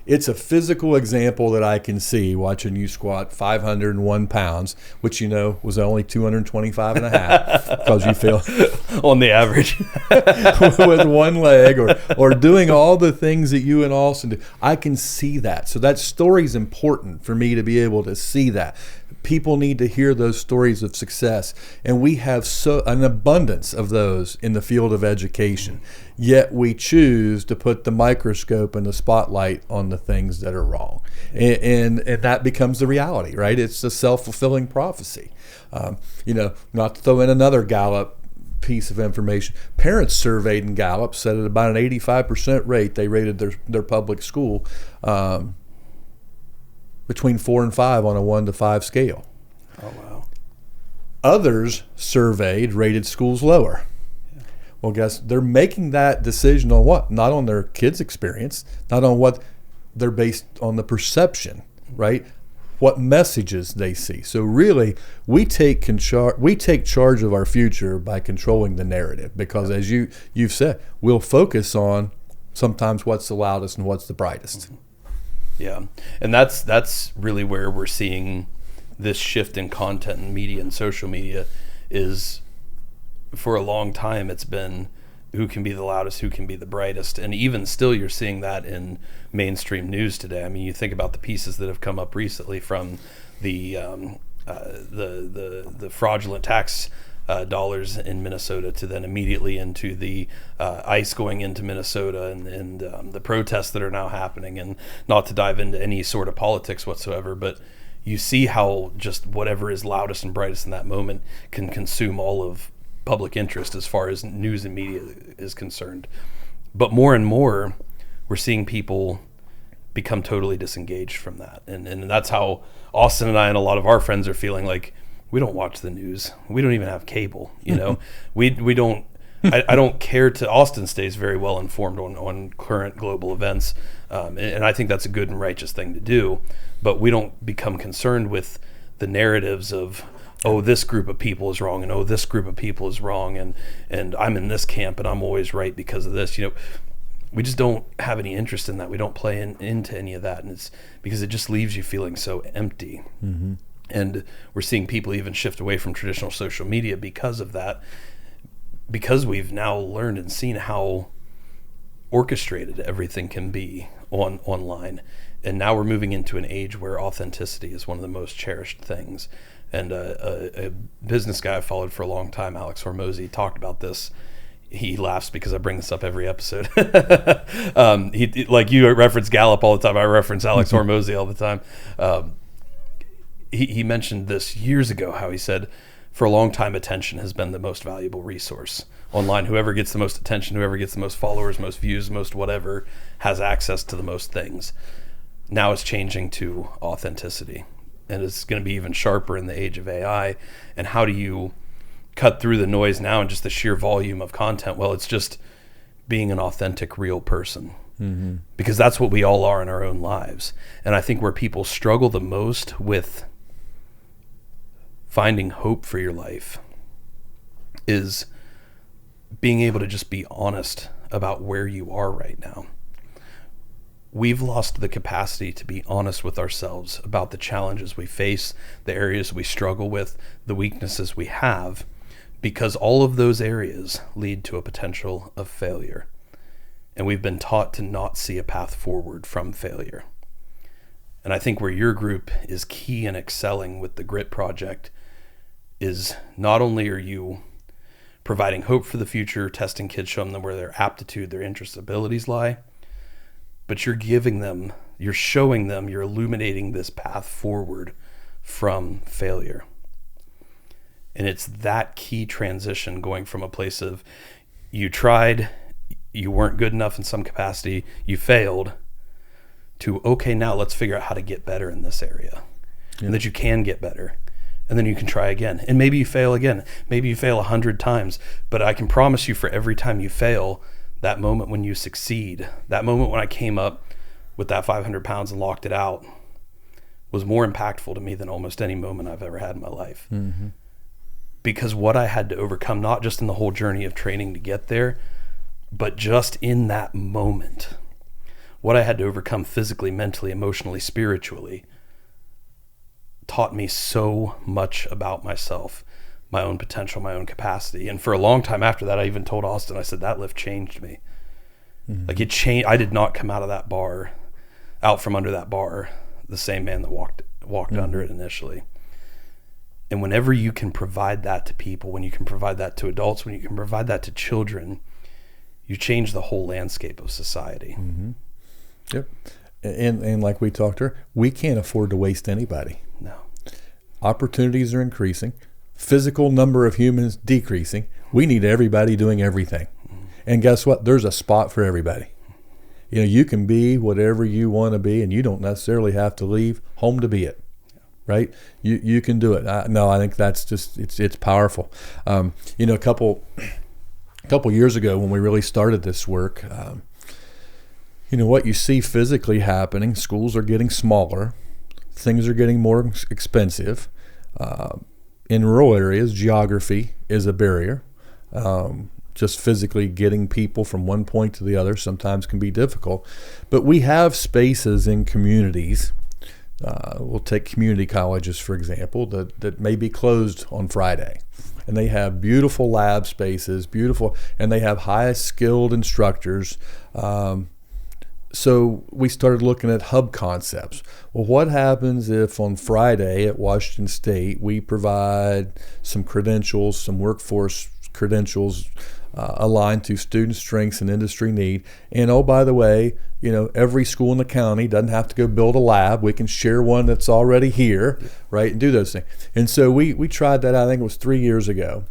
it's a physical example that I can see watching you squat 501 pounds, which was only 225 and a half, because you feel on the average with one leg, or doing all the things that you and Austin do. I can see that. So that story's important for me to be able to see that. People need to hear those stories of success, and we have an abundance of those in the field of education. Yet we choose to put the microscope and the spotlight on the things that are wrong, and that becomes the reality, right? It's a self-fulfilling prophecy. Not to throw in another Gallup piece of information. Parents surveyed in Gallup said at about an 85% rate they rated their public school between 4 and 5 on a 1 to 5 scale. Oh, wow. Others surveyed rated schools lower. Yeah. Well, guess they're making that decision on what? Not on their kids' experience, not on what they're based on, the perception, right? What messages they see. So really, we take charge of our future by controlling the narrative, because as you've said, we'll focus on sometimes what's the loudest and what's the brightest. Mm-hmm. Yeah, and that's really where we're seeing this shift in content and media and social media. Is for a long time it's been who can be the loudest, who can be the brightest, and even still you're seeing that in mainstream news today. I mean, you think about the pieces that have come up recently from the fraudulent tax dollars in Minnesota, to then immediately into the ICE going into Minnesota, and the protests that are now happening, and not to dive into any sort of politics whatsoever, but you see how just whatever is loudest and brightest in that moment can consume all of public interest as far as news and media is concerned. But more and more, we're seeing people become totally disengaged from that. And that's how Austin and I and a lot of our friends are feeling. Like, we don't watch the news. We don't even have cable, we don't, I don't care to. Austin stays very well informed on current global events. And I think that's a good and righteous thing to do, but we don't become concerned with the narratives of, oh, this group of people is wrong, and oh, this group of people is wrong, and I'm in this camp and I'm always right because of this. We just don't have any interest in that. We don't play into any of that, and it's because it just leaves you feeling so empty. Mm-hmm. And we're seeing people even shift away from traditional social media because of that, because we've now learned and seen how orchestrated everything can be online. And now we're moving into an age where authenticity is one of the most cherished things. And a business guy I followed for a long time, Alex Hormozy, talked about this. He laughs because I bring this up every episode. He, like you reference Gallup all the time, I reference Alex Hormozy all the time. He mentioned this years ago, how he said, for a long time, attention has been the most valuable resource online. Whoever gets the most attention, whoever gets the most followers, most views, most whatever, has access to the most things. Now it's changing to authenticity, and it's going to be even sharper in the age of AI. And how do you cut through the noise now and just the sheer volume of content? Well, it's just being an authentic, real person. Mm-hmm. Because that's what we all are in our own lives. And I think where people struggle the most with finding hope for your life is being able to just be honest about where you are right now. We've lost the capacity to be honest with ourselves about the challenges we face, the areas we struggle with, the weaknesses we have, because all of those areas lead to a potential of failure. And we've been taught to not see a path forward from failure. And I think where your group is key in excelling with the Grit Project is not only are you providing hope for the future, testing kids, showing them where their aptitude, their interests, abilities lie, but you're giving them, you're showing them, you're illuminating this path forward from failure. And it's that key transition going from a place of you tried, you weren't good enough in some capacity, you failed, to, okay, now let's figure out how to get better in this area. Yeah. And that you can get better. And then you can try again. And maybe you fail again. Maybe you fail 100 times. But I can promise you, for every time you fail, that moment when you succeed, that moment when I came up with that 500 pounds and locked it out, was more impactful to me than almost any moment I've ever had in my life. Mm-hmm. Because what I had to overcome, not just in the whole journey of training to get there, but just in that moment, what I had to overcome physically, mentally, emotionally, spiritually, taught me so much about myself, my own potential, my own capacity. And for a long time after that, I even told Austin, I said, that lift changed me. Mm-hmm. Like, it changed. I did not come out from under that bar, the same man that walked mm-hmm. under it initially. And whenever you can provide that to people, when you can provide that to adults, when you can provide that to children, you change the whole landscape of society. Mm-hmm. Yep. And like we talked earlier, we can't afford to waste anybody. No. Opportunities are increasing. Physical number of humans decreasing. We need everybody doing everything. Mm-hmm. And guess what? There's a spot for everybody. You know, you can be whatever you want to be, and you don't necessarily have to leave home to be it. Right? You can do it. I think that's just, it's powerful. You know, a couple years ago when we really started this work, you know, what you see physically happening, schools are getting smaller, things are getting more expensive. In rural areas, geography is a barrier. Just physically getting people from one point to the other sometimes can be difficult. But we have spaces in communities. We'll take community colleges, for example, that may be closed on Friday. And they have beautiful lab spaces, and they have highest skilled instructors. So we started looking at hub concepts. Well, what happens if on Friday at Washington State we provide some credentials, some workforce credentials aligned to student strengths and industry need? And oh, by the way, you know, every school in the county doesn't have to go build a lab. We can share one that's already here, right, and do those things. And so we tried that, I think it was 3 years ago.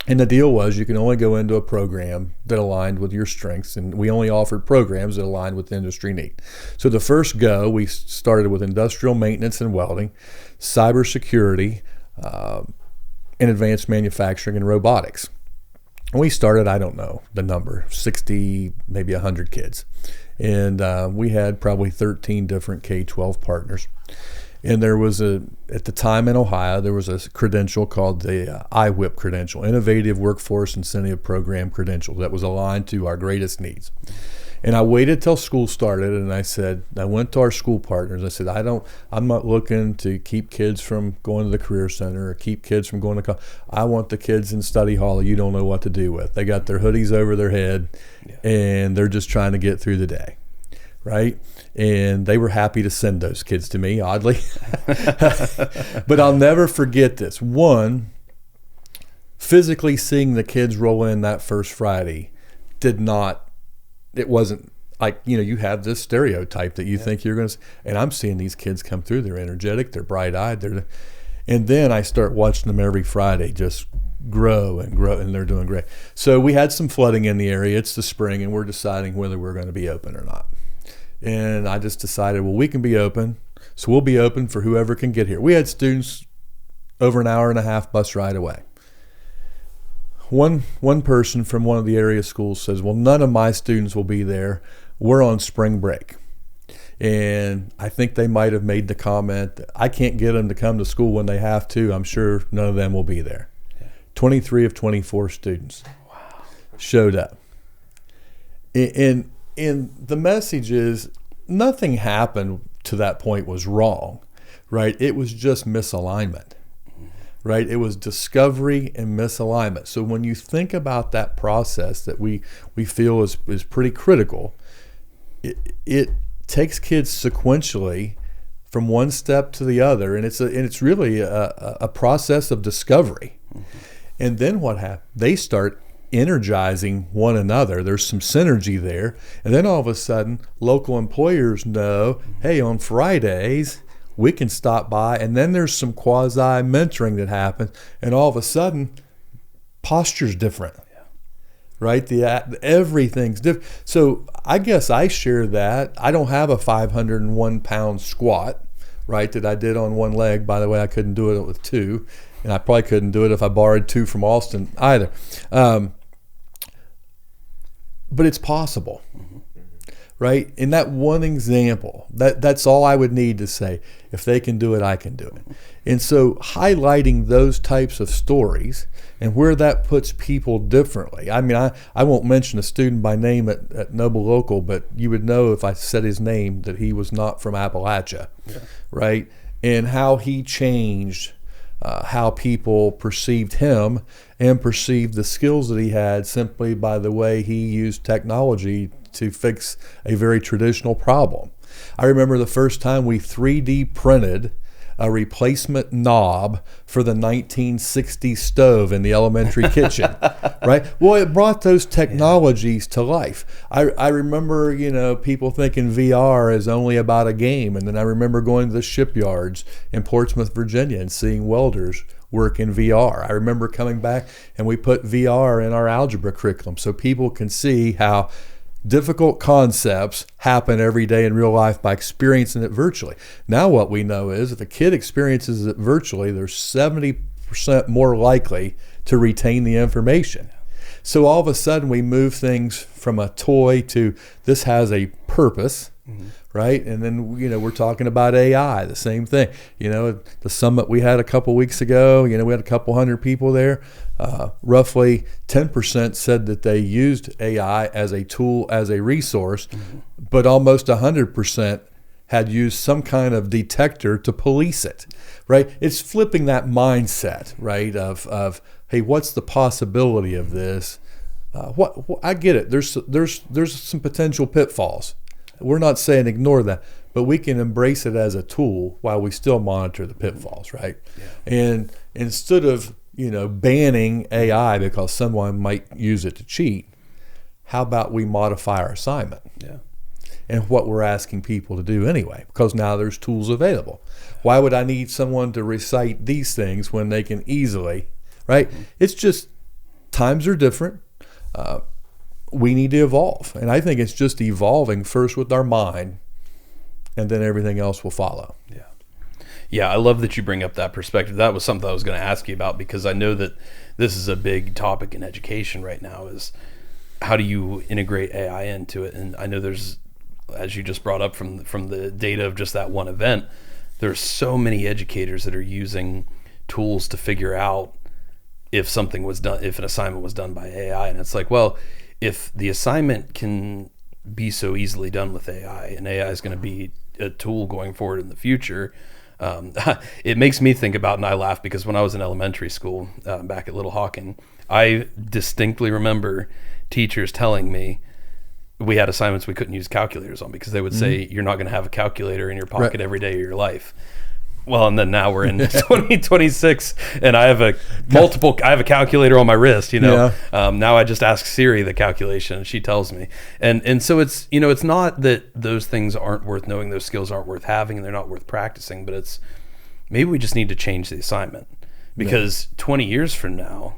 And the deal was you can only go into a program that aligned with your strengths, and we only offered programs that aligned with industry need. So the first go, we started with industrial maintenance and welding, cybersecurity, and advanced manufacturing and robotics. And we started, I don't know the number, 60, maybe 100 kids. And we had probably 13 different K-12 partners. And there was at the time in Ohio, there was a credential called the IWIP credential, Innovative Workforce Incentive Program credential, that was aligned to our greatest needs. And I waited till school started, and I went to our school partners. I said, I'm not looking to keep kids from going to the Career Center or keep kids from going to college. I want the kids in study hall you don't know what to do with. They got their hoodies over their head, and they're just trying to get through the day. Right? And they were happy to send those kids to me, oddly. But I'll never forget this. One, physically seeing the kids roll in that first Friday it wasn't like, you know, you have this stereotype that you think you're going to, and I'm seeing these kids come through. They're energetic, they're bright-eyed, and then I start watching them every Friday just grow, and they're doing great. So we had some flooding in the area. It's the spring, and we're deciding whether we're going to be open or not. And I just decided, well, we can be open, so we'll be open for whoever can get here. We had students over an hour and a half bus ride away. One person from one of the area schools says, well, none of my students will be there. We're on spring break. And I think they might have made the comment that I can't get them to come to school when they have to. I'm sure none of them will be there. 23 of 24 students showed up. And the message is nothing happened to that point was wrong, right? It was just misalignment, right? It was discovery and misalignment. So when you think about that process that we feel is pretty critical, it takes kids sequentially from one step to the other, and it's really a process of discovery. And then what happens? They start energizing one another. There's some synergy there, and then all of a sudden, local employers know, hey, on Fridays we can stop by, and then there's some quasi mentoring that happens, and all of a sudden, posture's different. Right? Everything's different. So I guess I share that. I don't have a 501-pound squat, right, that I did on one leg. By the way, I couldn't do it with two, and I probably couldn't do it if I borrowed two from Austin either. But it's possible, right? In that one example, that's all I would need to say. If they can do it, I can do it. And so highlighting those types of stories and where that puts people differently. I mean, I won't mention a student by name at Noble Local, but you would know if I said his name that he was not from Appalachia, right? And how he changed how people perceived him and perceived the skills that he had simply by the way he used technology to fix a very traditional problem. I remember the first time we 3D printed a replacement knob for the 1960 stove in the elementary kitchen, right? Well, it brought those technologies to life. I remember, people thinking VR is only about a game, and then I remember going to the shipyards in Portsmouth, Virginia, and seeing welders work in VR. I remember coming back and we put VR in our algebra curriculum so people can see how difficult concepts happen every day in real life by experiencing it virtually. Now what we know is if a kid experiences it virtually, they're 70% more likely to retain the information. So all of a sudden we move things from a toy to this has a purpose, right? And then, we're talking about AI, the same thing. The summit we had a couple weeks ago, we had a couple hundred people there. Roughly 10% said that they used AI as a tool, as a resource, but almost 100% had used some kind of detector to police it, right? It's flipping that mindset, right, of hey, what's the possibility of this? I get it. There's some potential pitfalls. We're not saying ignore that, but we can embrace it as a tool while we still monitor the pitfalls, right? Yeah. And instead of banning AI because someone might use it to cheat, how about we modify our assignment? Yeah. And what we're asking people to do anyway, because now there's tools available. Why would I need someone to recite these things when they can easily, right? It's just times are different. We need to evolve. And I think it's just evolving first with our mind, and then everything else will follow. Yeah. Yeah, I love that you bring up that perspective. That was something I was going to ask you about, because I know that this is a big topic in education right now, is how do you integrate AI into it? And I know there's, as you just brought up from the data of just that one event, there's so many educators that are using tools to figure out if something was done, if an assignment was done by AI. And it's like, well, if the assignment can be so easily done with AI, and AI is going to be a tool going forward in the future, it makes me think about, and I laugh because when I was in elementary school back at Little Hawking, I distinctly remember teachers telling me we had assignments we couldn't use calculators on because they would say you're not going to have a calculator in your pocket every day of your life. Well, and then now we're in 2026, and I have a calculator on my wrist. Now I just ask Siri the calculation, and she tells me. And so it's it's not that those things aren't worth knowing, those skills aren't worth having, and they're not worth practicing. But it's maybe we just need to change the assignment, because 20 years from now,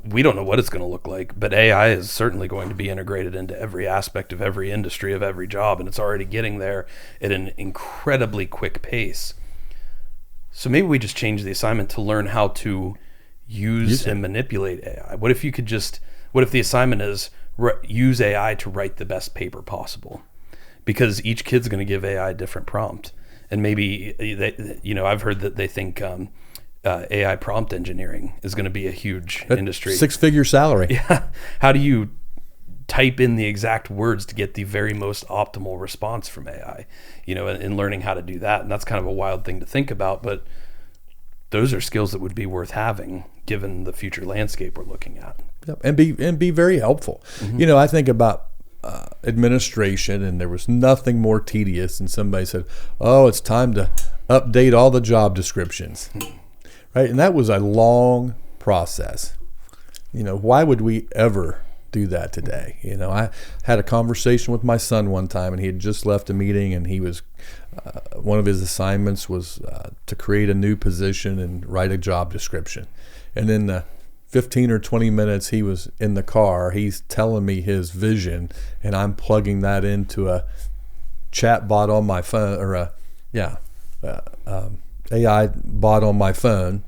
we don't know what it's going to look like, but AI is certainly going to be integrated into every aspect of every industry, of every job, and it's already getting there at an incredibly quick pace. So maybe we just change the assignment to learn how to use and manipulate AI. What if the assignment is use AI to write the best paper possible? Because each kid's going to give AI a different prompt. And maybe, I've heard that they think AI prompt engineering is going to be a huge industry. 6-figure salary. Yeah. How do you type in the exact words to get the very most optimal response from AI? And learning how to do that. And that's kind of a wild thing to think about, but those are skills that would be worth having given the future landscape we're looking at. Yep. And be very helpful. I think about administration, and there was nothing more tedious than somebody said, "Oh, it's time to update all the job descriptions," right? And that was a long process. Why would we ever do that today? I had a conversation with my son one time, and he had just left a meeting, and he was one of his assignments was to create a new position and write a job description. And in 15 or 20 minutes he was in the car, he's telling me his vision, and I'm plugging that into a chat bot on my phone, or AI bot on my phone,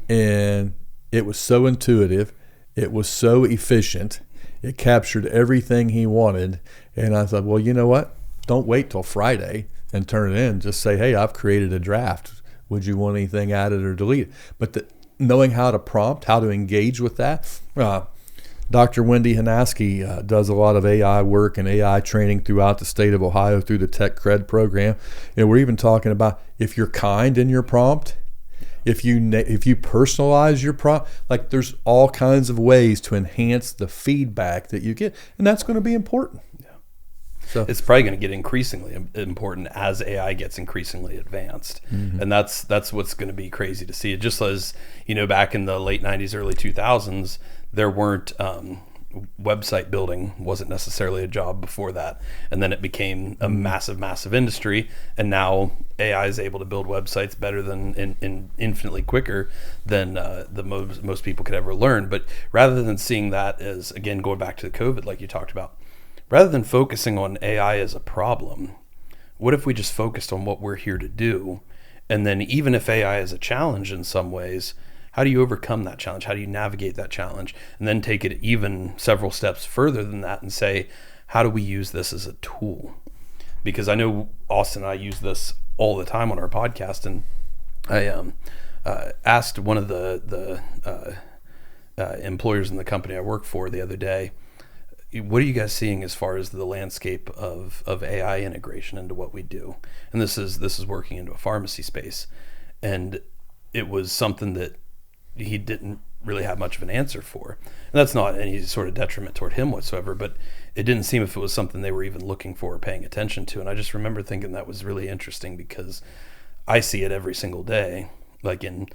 and it was so intuitive, it was so efficient, it captured everything he wanted. And I thought, well, you know what? Don't wait till Friday and turn it in. Just say, hey, I've created a draft. Would you want anything added or deleted? But knowing how to prompt, how to engage with that. Dr. Wendy Hanaski does a lot of AI work and AI training throughout the state of Ohio through the Tech Cred program. We're even talking about if you're kind in your prompt, if you personalize your prompt, like there's all kinds of ways to enhance the feedback that you get, and that's going to be important. So it's probably going to get increasingly important as AI gets increasingly advanced. Mm-hmm. And that's what's going to be crazy to see. It just as, back in the late 90s, early 2000s, there weren't website building wasn't necessarily a job before that. And then it became a massive industry. And now AI is able to build websites better than and infinitely quicker than the most people could ever learn. But rather than seeing that as, again, going back to the COVID, like you talked about, rather than focusing on AI as a problem, what if we just focused on what we're here to do? And then even if AI is a challenge in some ways, how do you overcome that challenge? How do you navigate that challenge? And then take it even several steps further than that and say, how do we use this as a tool? Because I know Austin and I use this all the time on our podcast. And I asked one of the employers in the company I work for the other day, what are you guys seeing as far as the landscape of AI integration into what we do? And this is working into a pharmacy space. And it was something that he didn't really have much of an answer for. And that's not any sort of detriment toward him whatsoever, but it didn't seem if it was something they were even looking for or paying attention to. And I just remember thinking that was really interesting because I see it every single day. Like in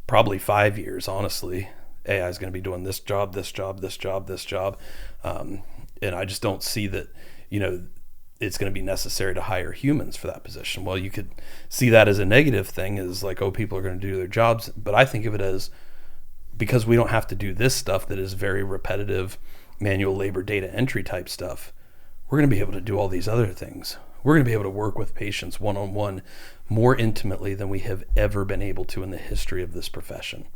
probably 5 years, honestly, AI is going to be doing this job, this job, this job, this job. And I just don't see that, it's going to be necessary to hire humans for that position. Well, you could see that as a negative thing, is like, oh, people are going to do their jobs. But I think of it as, because we don't have to do this stuff that is very repetitive, manual labor, data entry type stuff, we're going to be able to do all these other things. We're going to be able to work with patients one-on-one more intimately than we have ever been able to in the history of this profession.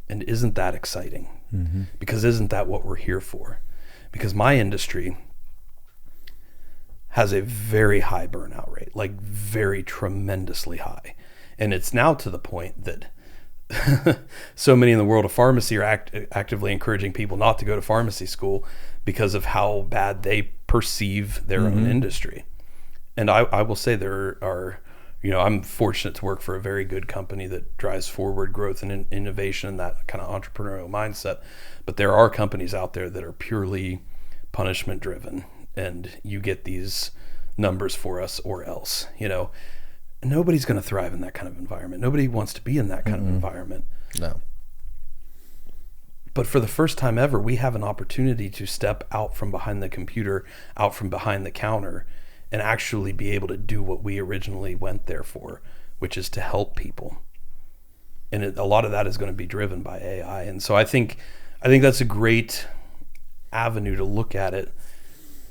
And isn't that exciting? Mm-hmm. Because isn't that what we're here for? Because my industry has a very high burnout rate, like very tremendously high. And it's now to the point that so many in the world of pharmacy are actively encouraging people not to go to pharmacy school because of how bad they perceive their own industry. And I will say there are, I'm fortunate to work for a very good company that drives forward growth and innovation and that kind of entrepreneurial mindset. But there are companies out there that are purely punishment driven, and you get these numbers for us or else. Nobody's going to thrive in that kind of environment. Nobody wants to be in that kind of environment. No. But for the first time ever, we have an opportunity to step out from behind the computer, out from behind the counter, and actually be able to do what we originally went there for, which is to help people. And a lot of that is going to be driven by AI. And so I think that's a great avenue to look at it,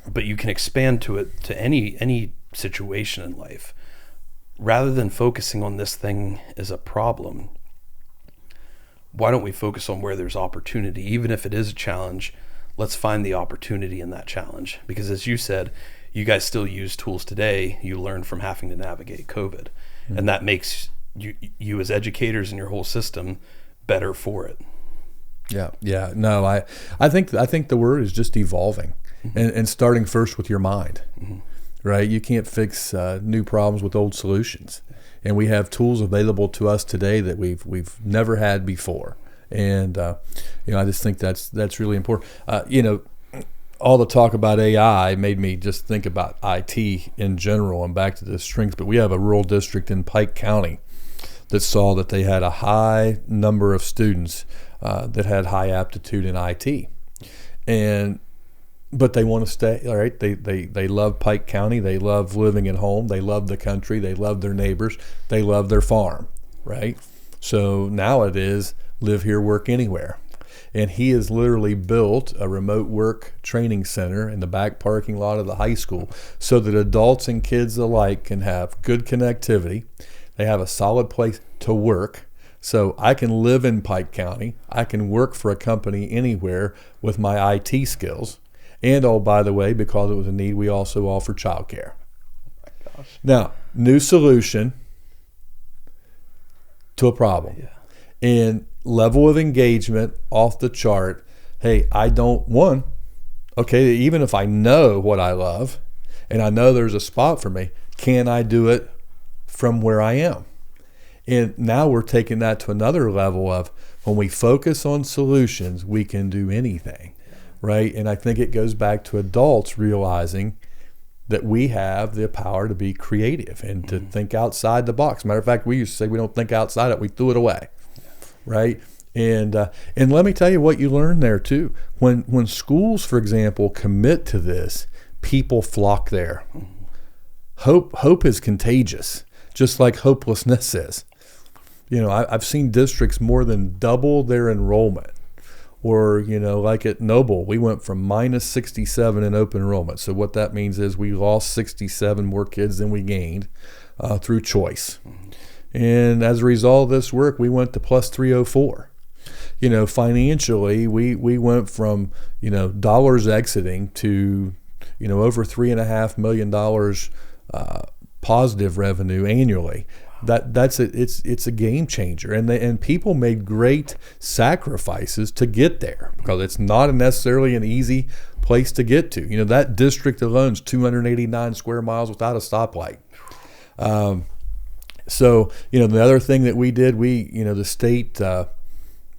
but you can expand to it to any situation in life. Rather than focusing on this thing as a problem, why don't we focus on where there's opportunity? Even if it is a challenge, let's find the opportunity in that challenge. Because as you said, you guys still use tools today you learned from having to navigate COVID. Mm-hmm. And that makes you as educators and your whole system better for it. Yeah. No, I think the word is just evolving, and starting first with your mind. Mm-hmm. Right? You can't fix new problems with old solutions, and we have tools available to us today that we've never had before. And I just think that's really important. all the talk about AI made me just think about IT in general and back to the strengths. But we have a rural district in Pike County that saw that they had a high number of students that had high aptitude in IT, but they want to stay. All right, they love Pike County. They love living at home. They love the country. They love their neighbors. They love their farm. Right. So now it is live here, work anywhere. And he has literally built a remote work training center in the back parking lot of the high school so that adults and kids alike can have good connectivity. They have a solid place to work. So I can live in Pike County. I can work for a company anywhere with my IT skills. And oh, by the way, because it was a need, we also offer childcare. Oh my gosh. Now, new solution to a problem. Yeah. And level of engagement off the chart. Hey, even if I know what I love and I know there's a spot for me, can I do it from where I am? And now we're taking that to another level of when we focus on solutions, we can do anything, right? And I think it goes back to adults realizing that we have the power to be creative and to think outside the box. Matter of fact, we used to say we don't think outside it, we threw it away. Right. And let me tell you what you learn there too. When schools, for example, commit to this, people flock there. Hope is contagious, just like hopelessness is. I've seen districts more than double their enrollment. Or, like at Noble, we went from minus 67 in open enrollment. So what that means is we lost 67 more kids than we gained through choice. And as a result of this work, we went to plus 304. Financially, we went from, dollars exiting to, over $3.5 million positive revenue annually. It's a game changer. And people made great sacrifices to get there because it's not necessarily an easy place to get to. That district alone is 289 square miles without a stoplight. So, the other thing that we did, the state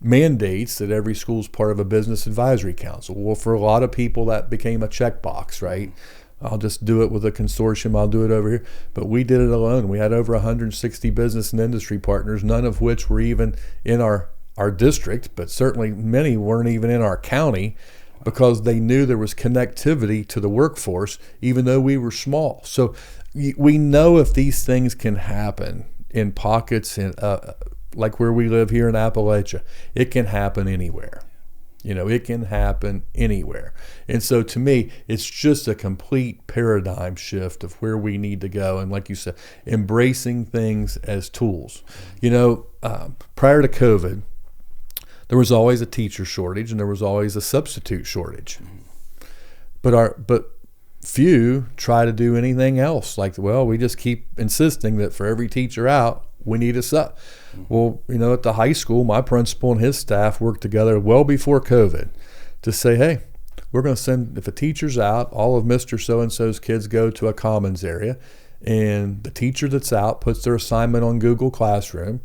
mandates that every school is part of a business advisory council. Well, for a lot of people, that became a checkbox, right? I'll just do it with a consortium. I'll do it over here. But we did it alone. We had over 160 business and industry partners, none of which were even in our district, but certainly many weren't even in our county because they knew there was connectivity to the workforce, even though we were small. So we know if these things can happen in pockets like where we live here in Appalachia, it can happen anywhere. It can happen anywhere. And so to me, it's just a complete paradigm shift of where we need to go. And like you said, embracing things as tools. Prior to COVID, there was always a teacher shortage and there was always a substitute shortage. But few try to do anything else. We just keep insisting that for every teacher out, we need a sub. Well, at the high school, my principal and his staff worked together well before COVID to say, hey, we're going to send, if a teacher's out, all of Mr. So-and-so's kids go to a commons area, and the teacher that's out puts their assignment on Google Classroom.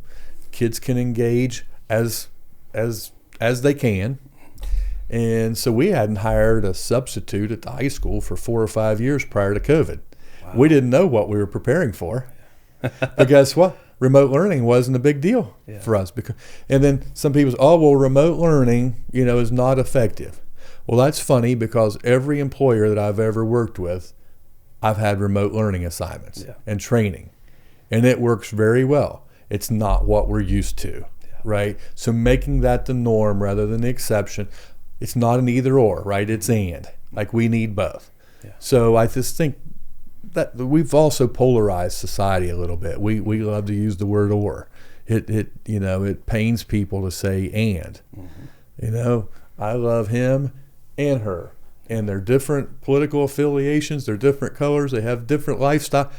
Kids can engage as they can. And so we hadn't hired a substitute at the high school for 4 or 5 years prior to COVID. Wow. We didn't know what we were preparing for. But guess what? Remote learning wasn't a big deal for us. And then some people say, remote learning, is not effective. Well, that's funny because every employer that I've ever worked with, I've had remote learning assignments and training. And it works very well. It's not what we're used to, right? So making that the norm rather than the exception. It's not an either or, right? It's and. Like we need both. Yeah. So I just think that we've also polarized society a little bit. We love to use the word or. It pains people to say and. Mm-hmm. I love him and her. And they're different political affiliations, they're different colors, they have different lifestyle,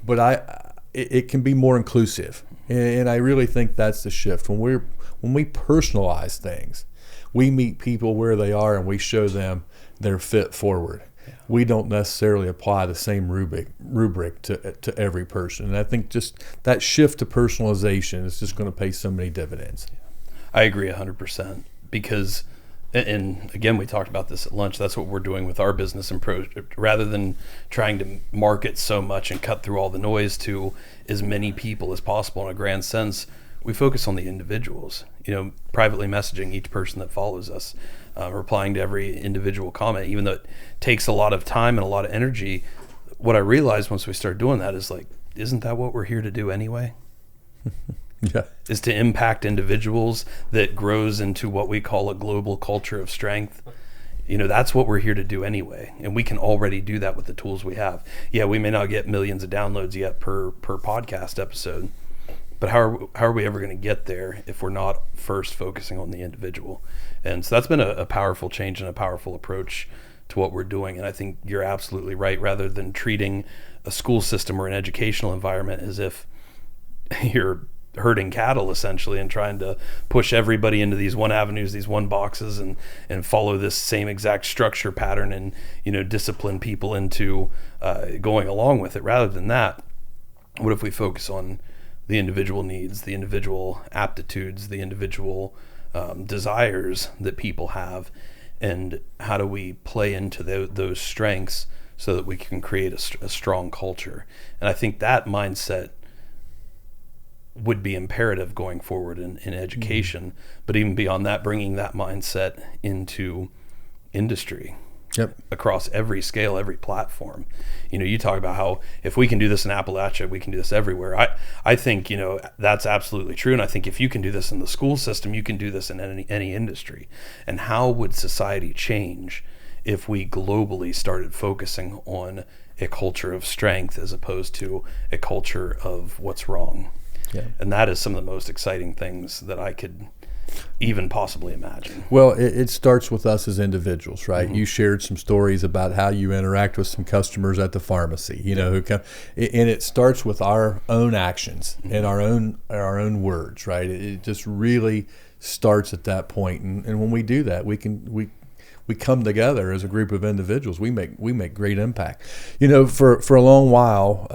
but it can be more inclusive. And I really think that's the shift. When we personalize things, we meet people where they are and we show them their fit forward. Yeah. We don't necessarily apply the same rubric to every person. And I think just that shift to personalization is just going to pay so many dividends. I agree 100% because And again, we talked about this at lunch. That's what we're doing with our business approach. Rather than trying to market so much and cut through all the noise to as many people as possible in a grand sense, we focus on the individuals. Privately messaging each person that follows us, replying to every individual comment, even though it takes a lot of time and a lot of energy. What I realized once we started doing that is isn't that what we're here to do anyway? Yeah. Is to impact individuals that grows into what we call a global culture of strength. That's what we're here to do anyway. And we can already do that with the tools we have. Yeah, we may not get millions of downloads yet per podcast episode, but how are we ever going to get there if we're not first focusing on the individual? And so that's been a powerful change and a powerful approach to what we're doing. And I think you're absolutely right. Rather than treating a school system or an educational environment as if you're herding cattle essentially and trying to push everybody into these one avenues, these one boxes, and follow this same exact structure pattern and discipline people into going along with it. Rather than that, what if we focus on the individual needs, the individual aptitudes, the individual desires that people have, and how do we play into those strengths so that we can create a strong culture? And I think that mindset would be imperative going forward in education, but even beyond that, bringing that mindset into industry. Yep. Across every scale, every platform. You talk about how if we can do this in Appalachia, we can do this everywhere. I think, that's absolutely true. And I think if you can do this in the school system, you can do this in any industry. And how would society change if we globally started focusing on a culture of strength as opposed to a culture of what's wrong? Yeah. And that is some of the most exciting things that I could even possibly imagine. Well, it starts with us as individuals, right? Mm-hmm. You shared some stories about how you interact with some customers at the pharmacy, who come, and it starts with our own actions Mm-hmm. and our own words, right? It just really starts at that point. And when we do that, we come together as a group of individuals. We make great impact. For a long while,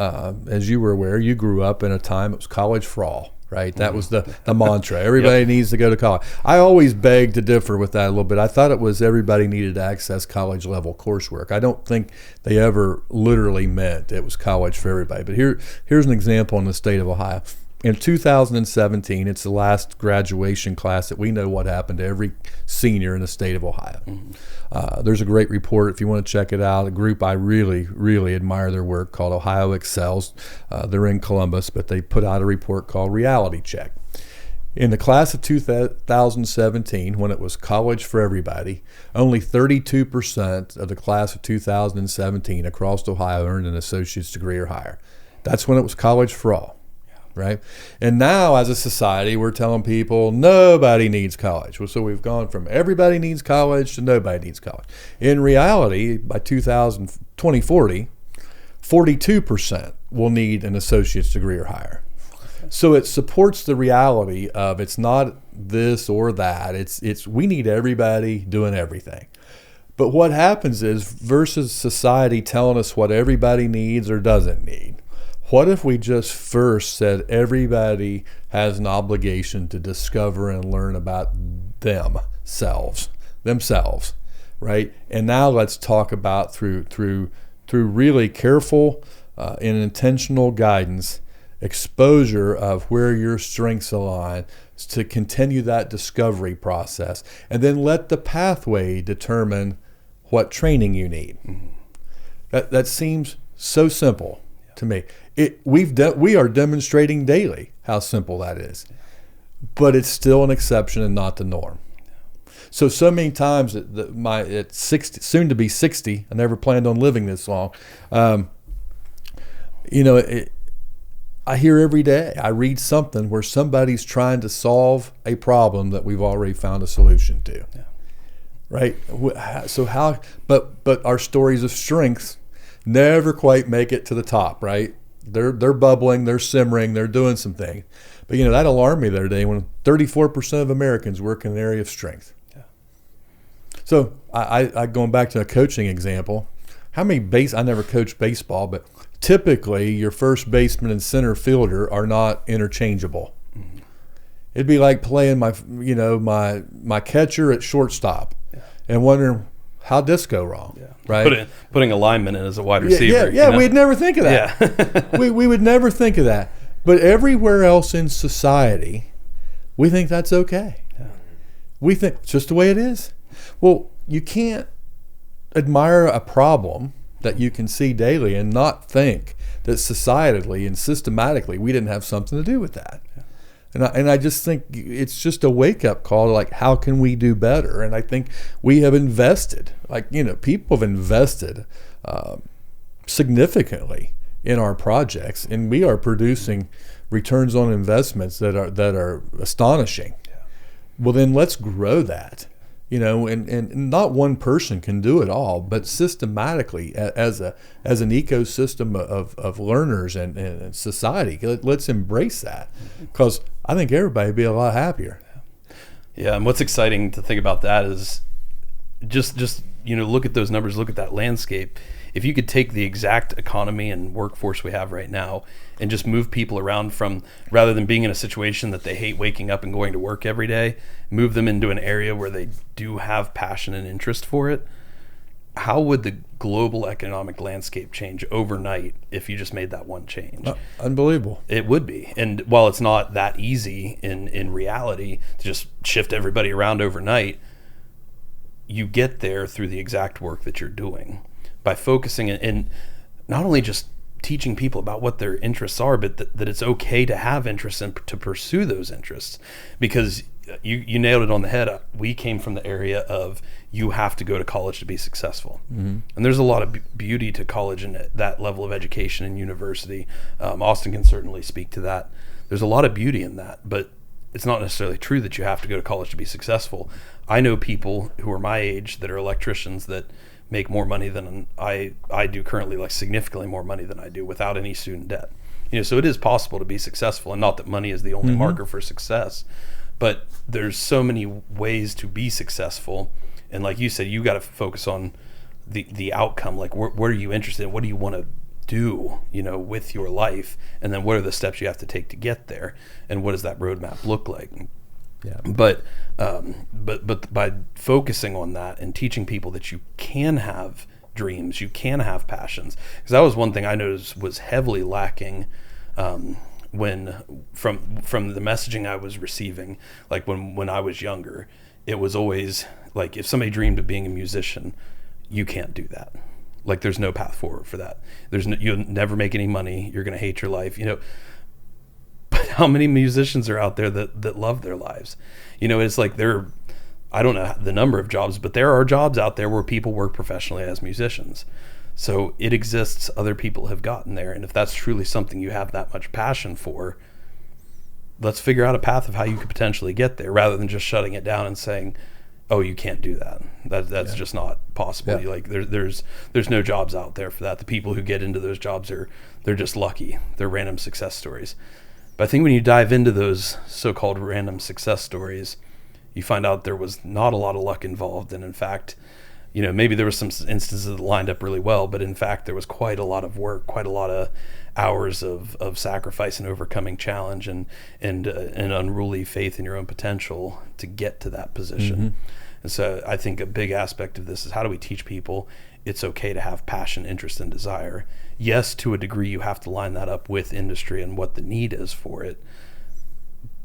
as you were aware, you grew up in a time it was college for all. Right, that was the mantra. Everybody needs to go to college. I always beg to differ with that a little bit. I thought it was everybody needed to access college level coursework. I don't think they ever literally meant it was college for everybody. But here's an example in the state of Ohio. In 2017, it's the last graduation class that we know what happened to every senior in the state of Ohio. Mm-hmm. There's a great report, if you want to check it out, a group I really, really admire their work called Ohio Excels. They're in Columbus, but they put out a report called Reality Check. In the class of 2017, when it was college for everybody, only 32% of the class of 2017 across Ohio earned an associate's degree or higher. That's when it was college for all. Right? And now as a society, we're telling people nobody needs college. So we've gone from everybody needs college to nobody needs college. In reality, by 2040, 42% will need an associate's degree or higher. So it supports the reality of it's not this or that. It's we need everybody doing everything. But what happens is versus society telling us what everybody needs or doesn't need, what if we just first said everybody has an obligation to discover and learn about themselves, right? And now let's talk about through really careful and intentional guidance, exposure of where your strengths align to continue that discovery process, and then let the pathway determine what training you need. Mm-hmm. That seems so simple to me. We are demonstrating daily how simple that is, but it's still an exception and not the norm. So many times at 60, soon to be 60, I never planned on living this long. I hear every day, I read something where somebody's trying to solve a problem that we've already found a solution to. Yeah. Right? So how? But our stories of strength never quite make it to the top, right? They're bubbling, they're simmering, they're doing some things. But that alarmed me the other day when 34% of Americans work in an area of strength. Yeah. So I going back to a coaching example, how many I never coached baseball, but typically your first baseman and center fielder are not interchangeable. Mm-hmm. It'd be like playing my catcher at shortstop. and wondering how'd this go wrong, right? Putting a lineman in as a wide receiver. We'd never think of that. Yeah. we would never think of that. But everywhere else in society, we think that's okay. Yeah. We think it's just the way it is. Well, you can't admire a problem that you can see daily and not think that societally and systematically we didn't have something to do with that. Yeah. And I just think it's just a wake-up call to, like, how can we do better? And I think we have invested, people have invested significantly in our projects, and we are producing returns on investments that are astonishing. Yeah. Well, then let's grow that. And not one person can do it all, but systematically as an ecosystem of learners and society, let's embrace that, because I think everybody would be a lot happier. Yeah, and what's exciting to think about that is just look at those numbers, look at that landscape. If you could take the exact economy and workforce we have right now and just move people around from, rather than being in a situation that they hate waking up and going to work every day, move them into an area where they do have passion and interest for it, how would the global economic landscape change overnight if you just made that one change? Unbelievable. It would be. And while it's not that easy in reality to just shift everybody around overnight, you get there through the exact work that you're doing. By focusing and not only just teaching people about what their interests are, but that it's okay to have interests and to pursue those interests. Because you nailed it on the head. We came from the area of you have to go to college to be successful. Mm-hmm. And there's a lot of beauty to college and that level of education and university. Austin can certainly speak to that. There's a lot of beauty in that, but it's not necessarily true that you have to go to college to be successful. I know people who are my age that are electricians that make more money than I do currently, like significantly more money than I do without any student debt. So it is possible to be successful, and not that money is the only mm-hmm. marker for success, but there's so many ways to be successful. And like you said, you got to focus on the outcome. Like, what are you interested in? What do you want to do, with your life? And then what are the steps you have to take to get there? And what does that roadmap look like? Yeah. But by focusing on that and teaching people that you can have dreams, you can have passions, because that was one thing I noticed was heavily lacking when from the messaging I was receiving, like when I was younger. It was always like, if somebody dreamed of being a musician, you can't do that. Like, there's no path forward for that. You'll never make any money. You're going to hate your life. But how many musicians are out there that love their lives? It's like I don't know the number of jobs, but there are jobs out there where people work professionally as musicians. So it exists. Other people have gotten there. And if that's truly something you have that much passion for, let's figure out a path of how you could potentially get there, rather than just shutting it down and saying, oh, you can't do that. That's just not possible. Yeah. Like there's no jobs out there for that. The people who get into those jobs they're just lucky. They're random success stories. But I think when you dive into those so-called random success stories, you find out there was not a lot of luck involved. And in fact, maybe there were some instances that lined up really well, but in fact, there was quite a lot of work, quite a lot of hours of sacrifice and overcoming challenge and an unruly faith in your own potential to get to that position. Mm-hmm. And so I think a big aspect of this is, how do we teach people it's okay to have passion, interest, and desire? Yes, to a degree, you have to line that up with industry and what the need is for it.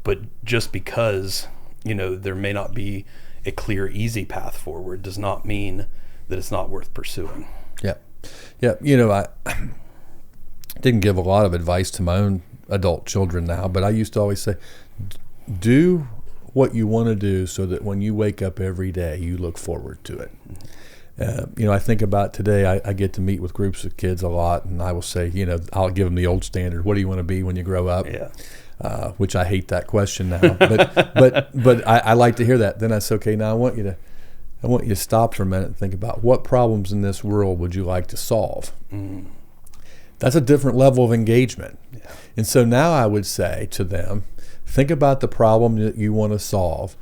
But just because, there may not be a clear, easy path forward does not mean that it's not worth pursuing. Yeah. Yeah. I didn't give a lot of advice to my own adult children now, but I used to always say, do what you want to do so that when you wake up every day, you look forward to it. I think about today, I get to meet with groups of kids a lot, and I will say, I'll give them the old standard, what do you want to be when you grow up? Yeah. Which I hate that question now, but I like to hear that. Then I say, okay, now I want you to stop for a minute and think about, what problems in this world would you like to solve? Mm. That's a different level of engagement. Yeah. And so now I would say to them, think about the problem that you want to solve.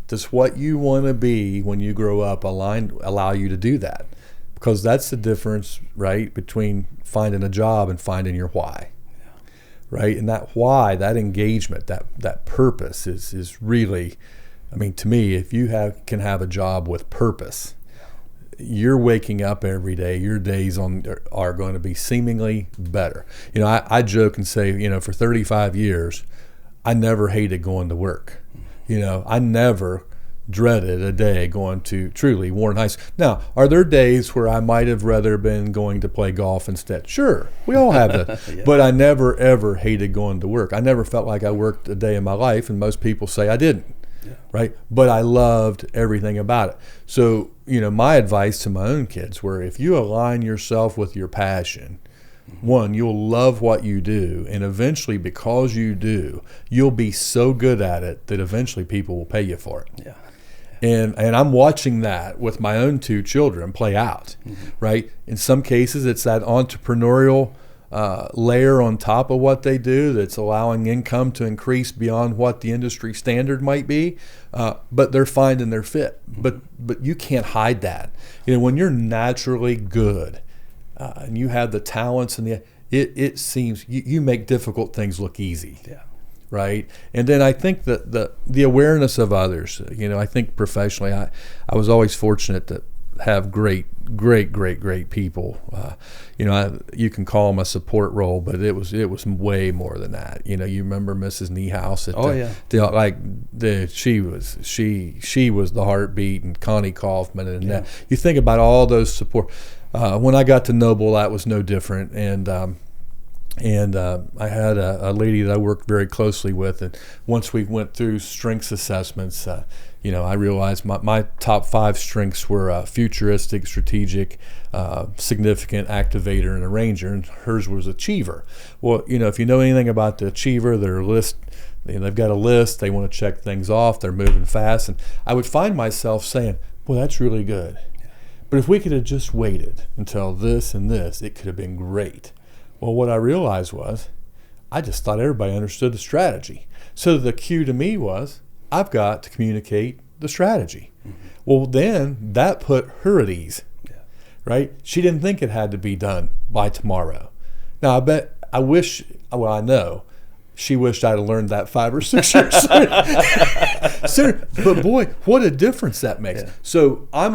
Does what you want to be when you grow up allow you to do that? Because that's the difference, right, between finding a job and finding your why. Yeah. Right? And that why, that engagement, that purpose is really I mean, to me, if you can have a job with purpose, you're waking up every day, your days are going to be seemingly better. You know, I joke and say, you know, for 35 years, I never hated going to work. You know, I never dreaded a day going to truly Warren High School. Now, are there days where I might have rather been going to play golf instead? Sure, we all have that. Yeah. But I never, ever hated going to work. I never felt like I worked a day in my life, and most people say I didn't. Yeah. Right? But I loved everything about it. So, you know, my advice to my own kids were, if you align yourself with your passion, one, you'll love what you do, and eventually, because you do, you'll be so good at it that eventually people will pay you for it. Yeah. And I'm watching that with my own 2 children play out, right? In some cases, it's that entrepreneurial layer on top of what they do that's allowing income to increase beyond what the industry standard might be, but they're finding their fit. But you can't hide that. You know, when you're naturally good and you have the talents and it seems you make difficult things look easy. Yeah. Right. And then I think that the awareness of others, you know, I think professionally, I was always fortunate to have great people. You know, you can call them a support role, but it was way more than that. You know, you remember Mrs. Niehaus she was the heartbeat, and Connie Kaufman, and you think about all those support. When I got to Noble, that was no different, and I had a lady that I worked very closely with, and once we went through strengths assessments, you know, I realized my top 5 strengths were futuristic, strategic, significant, activator, and arranger, and hers was achiever. Well, you know, if you know anything about the achiever, they've got a list, they want to check things off, they're moving fast, and I would find myself saying, well, that's really good. But if we could have just waited until this and this, it could have been great. Well, what I realized was I just thought everybody understood the strategy. So the cue to me was, I've got to communicate the strategy. Well, then that put her at ease, right? She didn't think it had to be done by tomorrow. Now, I know she wished I'd have learned that 5 or 6 years sooner. But boy, what a difference that makes. Yeah. So I'm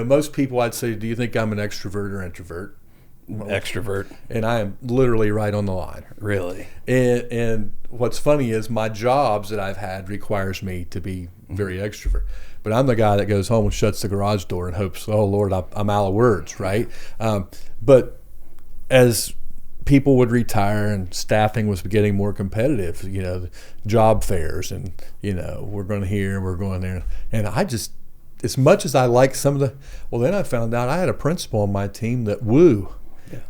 most people I'd say, do you think I'm an extrovert or introvert? Extrovert. And I am literally right on the line. Really? And what's funny is my jobs that I've had requires me to be very extrovert. But I'm the guy that goes home and shuts the garage door and hopes, oh, Lord, I'm out of words, right? But as people would retire and staffing was getting more competitive, you know, job fairs and, you know, we're going here and we're going there. And I just, as much as I like then I found out I had a principal on my team that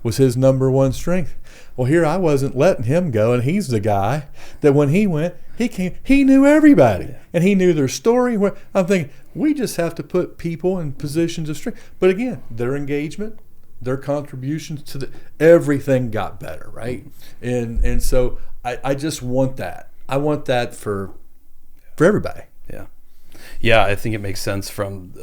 was his number 1 strength. Well, here I wasn't letting him go, and he's the guy that when he went, he knew everybody, and he knew their story. I'm thinking, we just have to put people in positions of strength. But again, their engagement, their contributions to everything got better, right? And so I just want that. I want that for everybody. Yeah. Yeah, I think it makes sense from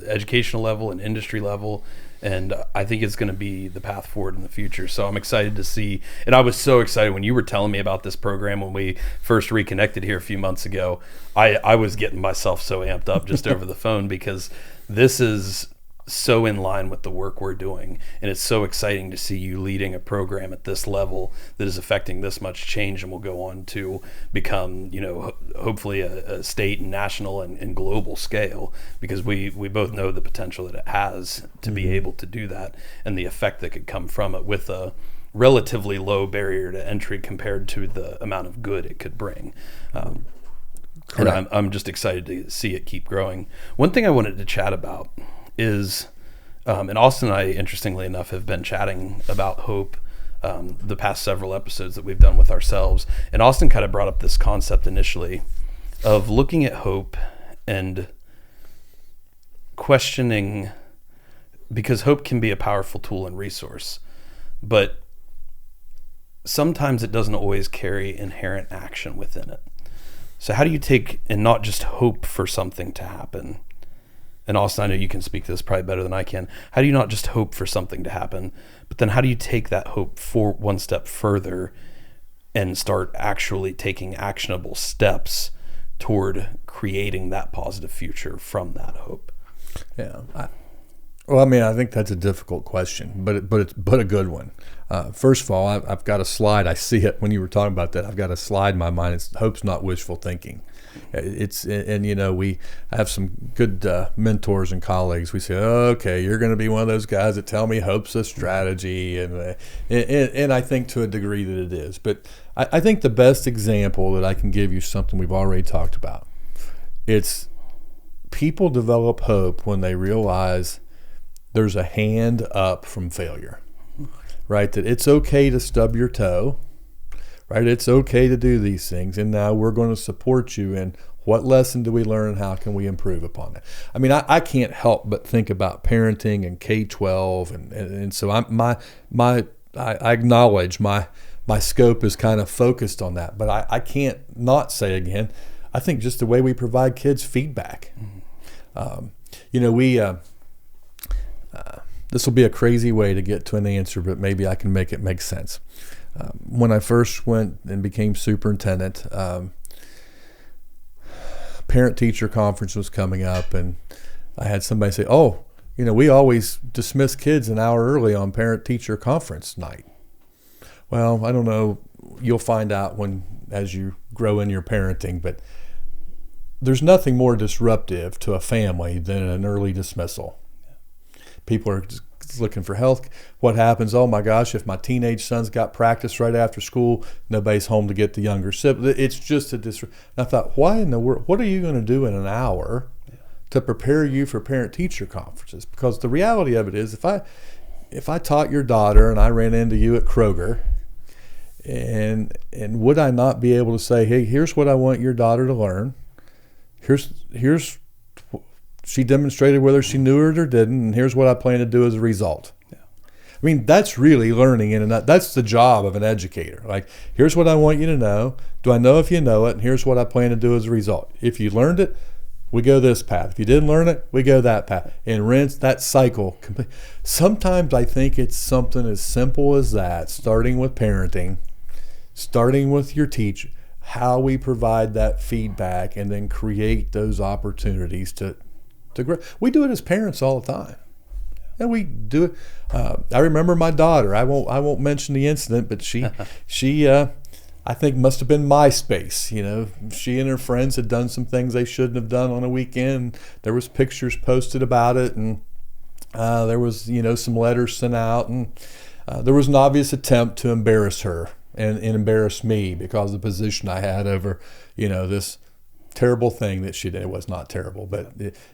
educational level and industry level, and I think it's going to be the path forward in the future. So I'm excited to see, and I was so excited when you were telling me about this program when we first reconnected here a few months ago. I was getting myself so amped up just over the phone, because this is so in line with the work we're doing, and it's so exciting to see you leading a program at this level that is affecting this much change and will go on to become, you know, hopefully a state and national and global scale, because we both know the potential that it has to be able to do that, and the effect that could come from it with a relatively low barrier to entry compared to the amount of good it could bring. And I'm just excited to see it keep growing. One thing I wanted to chat about is, and Austin and I, interestingly enough, have been chatting about hope the past several episodes that we've done with ourselves. And Austin kind of brought up this concept initially of looking at hope and questioning, because hope can be a powerful tool and resource, but sometimes it doesn't always carry inherent action within it. So how do you take and not just hope for something to happen? And Austin, I know you can speak to this probably better than I can. How do you not just hope for something to happen, but then how do you take that hope for one step further and start actually taking actionable steps toward creating that positive future from that hope? Yeah. I think that's a difficult question, but a good one. First of all, I've got a slide. I see it when you were talking about that. I've got a slide in my mind. It's hope's not wishful thinking. We have some good mentors and colleagues. We say, okay, you're going to be one of those guys that tell me hope's a strategy, and I think to a degree that it is. But I think the best example that I can give you is something we've already talked about. It's people develop hope when they realize there's a hand up from failure, right? That it's okay to stub your toe, right? It's okay to do these things. And now we're going to support you. And what lesson do we learn and how can we improve upon it? I mean, I can't help but think about parenting and K-12. And so I acknowledge my scope is kind of focused on that. But I can't not say again, I think just the way we provide kids feedback. This will be a crazy way to get to an answer, but maybe I can make it make sense. When I first went and became superintendent, parent-teacher conference was coming up, and I had somebody say, we always dismiss kids an hour early on parent-teacher conference night. Well, I don't know. You'll find out as you grow in your parenting, but there's nothing more disruptive to a family than an early dismissal. People are just looking for health. What happens? Oh my gosh, if my teenage son's got practice right after school, nobody's home to get the younger sibling. It's just a disruption. I thought, why in the world? What are you going to do in an hour to prepare you for parent-teacher conferences? Because the reality of it is, if I taught your daughter and I ran into you at Kroger, and would I not be able to say, hey, here's what I want your daughter to learn. Here's she demonstrated whether she knew it or didn't, and here's what I plan to do as a result. Yeah. I mean, that's really learning, and that's the job of an educator. Like, here's what I want you to know. Do I know if you know it? And here's what I plan to do as a result. If you learned it, we go this path. If you didn't learn it, we go that path. And rinse that cycle. Sometimes I think it's something as simple as that, starting with parenting, starting with your teacher, how we provide that feedback and then create those opportunities to grow. We do it as parents all the time, and we do it. I remember my daughter. I won't mention the incident, but she I think must have been MySpace. She and her friends had done some things they shouldn't have done on a weekend. There was pictures posted about it, and there was some letters sent out, and there was an obvious attempt to embarrass her and embarrass me because of the position I had over this terrible thing that she did. It was not terrible,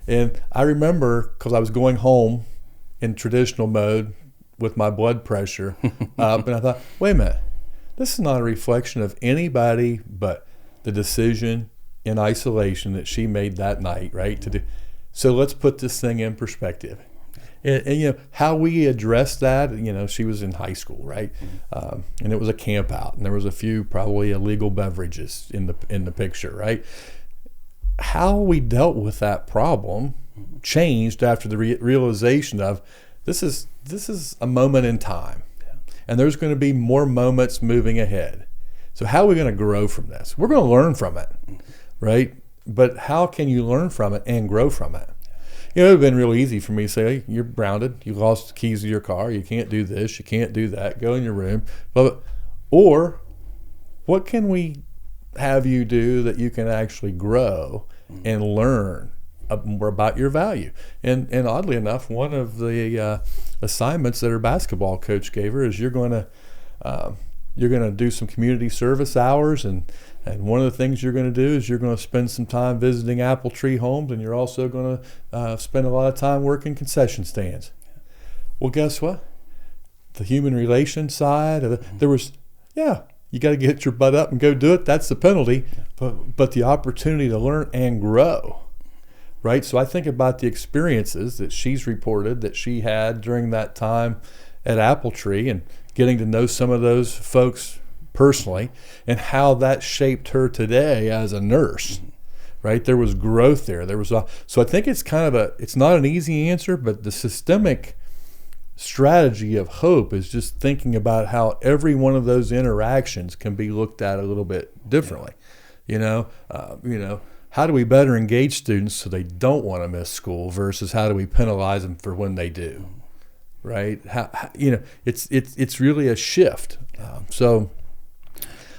and I remember, because I was going home in traditional mode with my blood pressure up, and I thought, wait a minute, this is not a reflection of anybody but the decision in isolation that she made that night, right? So let's put this thing in perspective. And how we addressed that, she was in high school, right? And it was a camp out, and there was a few probably illegal beverages in the picture, right? How we dealt with that problem changed after the realization of this is a moment in time, and there's going to be more moments moving ahead. So how are we going to grow from this? We're going to learn from it, right? But how can you learn from it and grow from it? It would have been real easy for me to say, hey, you're grounded, you lost the keys to your car, you can't do this, you can't do that, go in your room. Or what can we have you do that you can actually grow and learn more about your value? And oddly enough, one of the assignments that her basketball coach gave her is you're going to do some community service hours, and one of the things you're going to do is you're going to spend some time visiting apple tree homes, and you're also going to spend a lot of time working concession stands. Well, guess what? The human relations side, there was, you got to get your butt up and go do it. That's the penalty. But the opportunity to learn and grow, right? So I think about the experiences that she's reported that she had during that time at Apple Tree, and getting to know some of those folks personally, and how that shaped her today as a nurse, right? There was growth there. So I think it's it's not an easy answer, but the systemic strategy of hope is just thinking about how every one of those interactions can be looked at a little bit differently. how do we better engage students so they don't want to miss school versus how do we penalize them for when they do, right? It's really a shift. So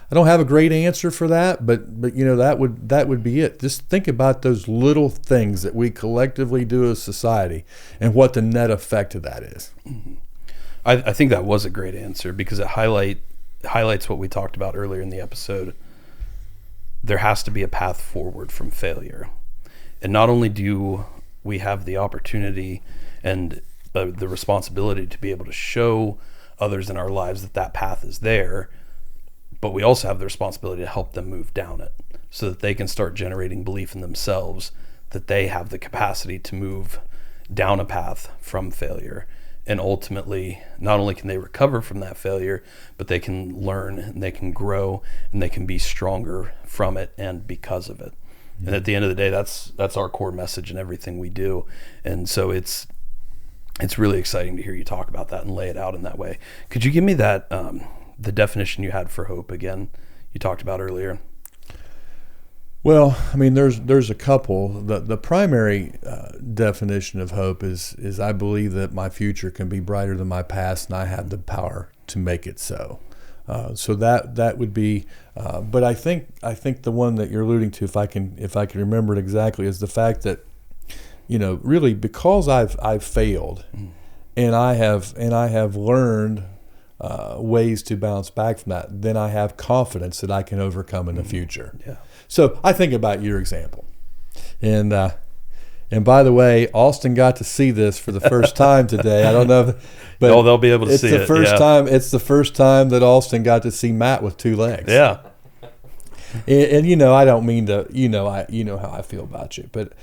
I don't have a great answer for that, but that would be it. Just think about those little things that we collectively do as society and what the net effect of that is. Mm-hmm. I think that was a great answer because it highlights what we talked about earlier in the episode. There has to be a path forward from failure. And not only do we have the opportunity and the responsibility to be able to show others in our lives that path is there, but we also have the responsibility to help them move down it so that they can start generating belief in themselves that they have the capacity to move down a path from failure. And ultimately, not only can they recover from that failure, but they can learn and they can grow and they can be stronger from it and because of it. And at the end of the day, that's our core message in everything we do. And so it's really exciting to hear you talk about that and lay it out in that way. Could you give me that the definition you had for hope again? You talked about earlier. Well, I mean, there's a couple. The primary definition of hope is I believe that my future can be brighter than my past, and I have the power to make it so. So that would be. But I think the one that you're alluding to, if I can remember it exactly, is the fact that really because I've failed, and I have learned ways to bounce back from that, then I have confidence that I can overcome in the future. Yeah. So I think about your example, and by the way, Austin got to see this for the first time today. I don't know, but they'll be able to see it. It's the first time that Austin got to see Matt with two legs. Yeah. And I don't mean to. How I feel about you, but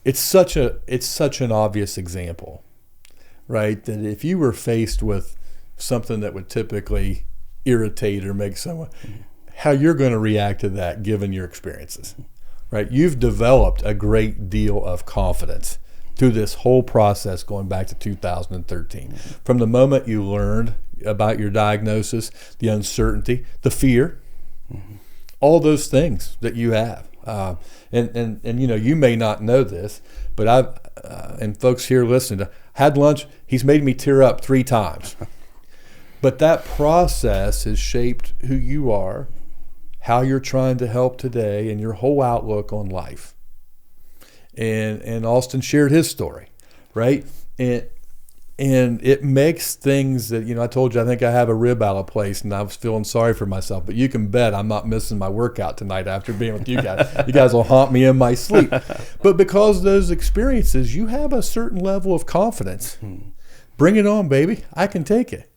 it's such an obvious example, right? That if you were faced with something that would typically irritate or make someone, how you're going to react to that given your experiences, right? You've developed a great deal of confidence through this whole process going back to 2013. From the moment you learned about your diagnosis, the uncertainty, the fear, all those things that you have. And you may not know this, but I've, and folks here listening, had lunch, he's made me tear up 3 times. But that process has shaped who you are, how you're trying to help today, and your whole outlook on life. And Austin shared his story, right? And it makes things that, I told you I think I have a rib out of place, and I was feeling sorry for myself. But you can bet I'm not missing my workout tonight after being with you guys. You guys will haunt me in my sleep. But because of those experiences, you have a certain level of confidence. Bring it on, baby. I can take it.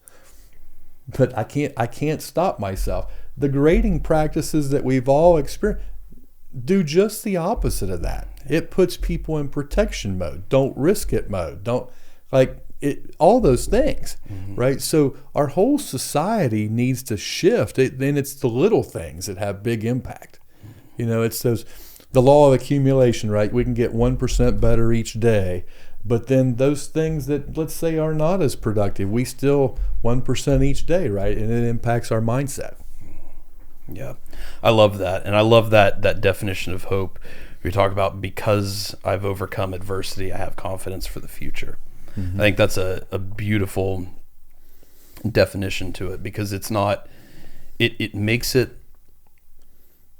But I can't stop myself. The grading practices that we've all experienced do just the opposite of that. It puts people in protection mode, don't risk it mode, don't all those things, right? So our whole society needs to shift. Then it's the little things that have big impact. It's the law of accumulation, right? We can get 1% better each day. But then those things that, let's say, are not as productive, we still 1% each day, right? And it impacts our mindset. Yeah, I love that. And I love that definition of hope. We talk about because I've overcome adversity, I have confidence for the future. I think that's a beautiful definition to it because it's not, it makes it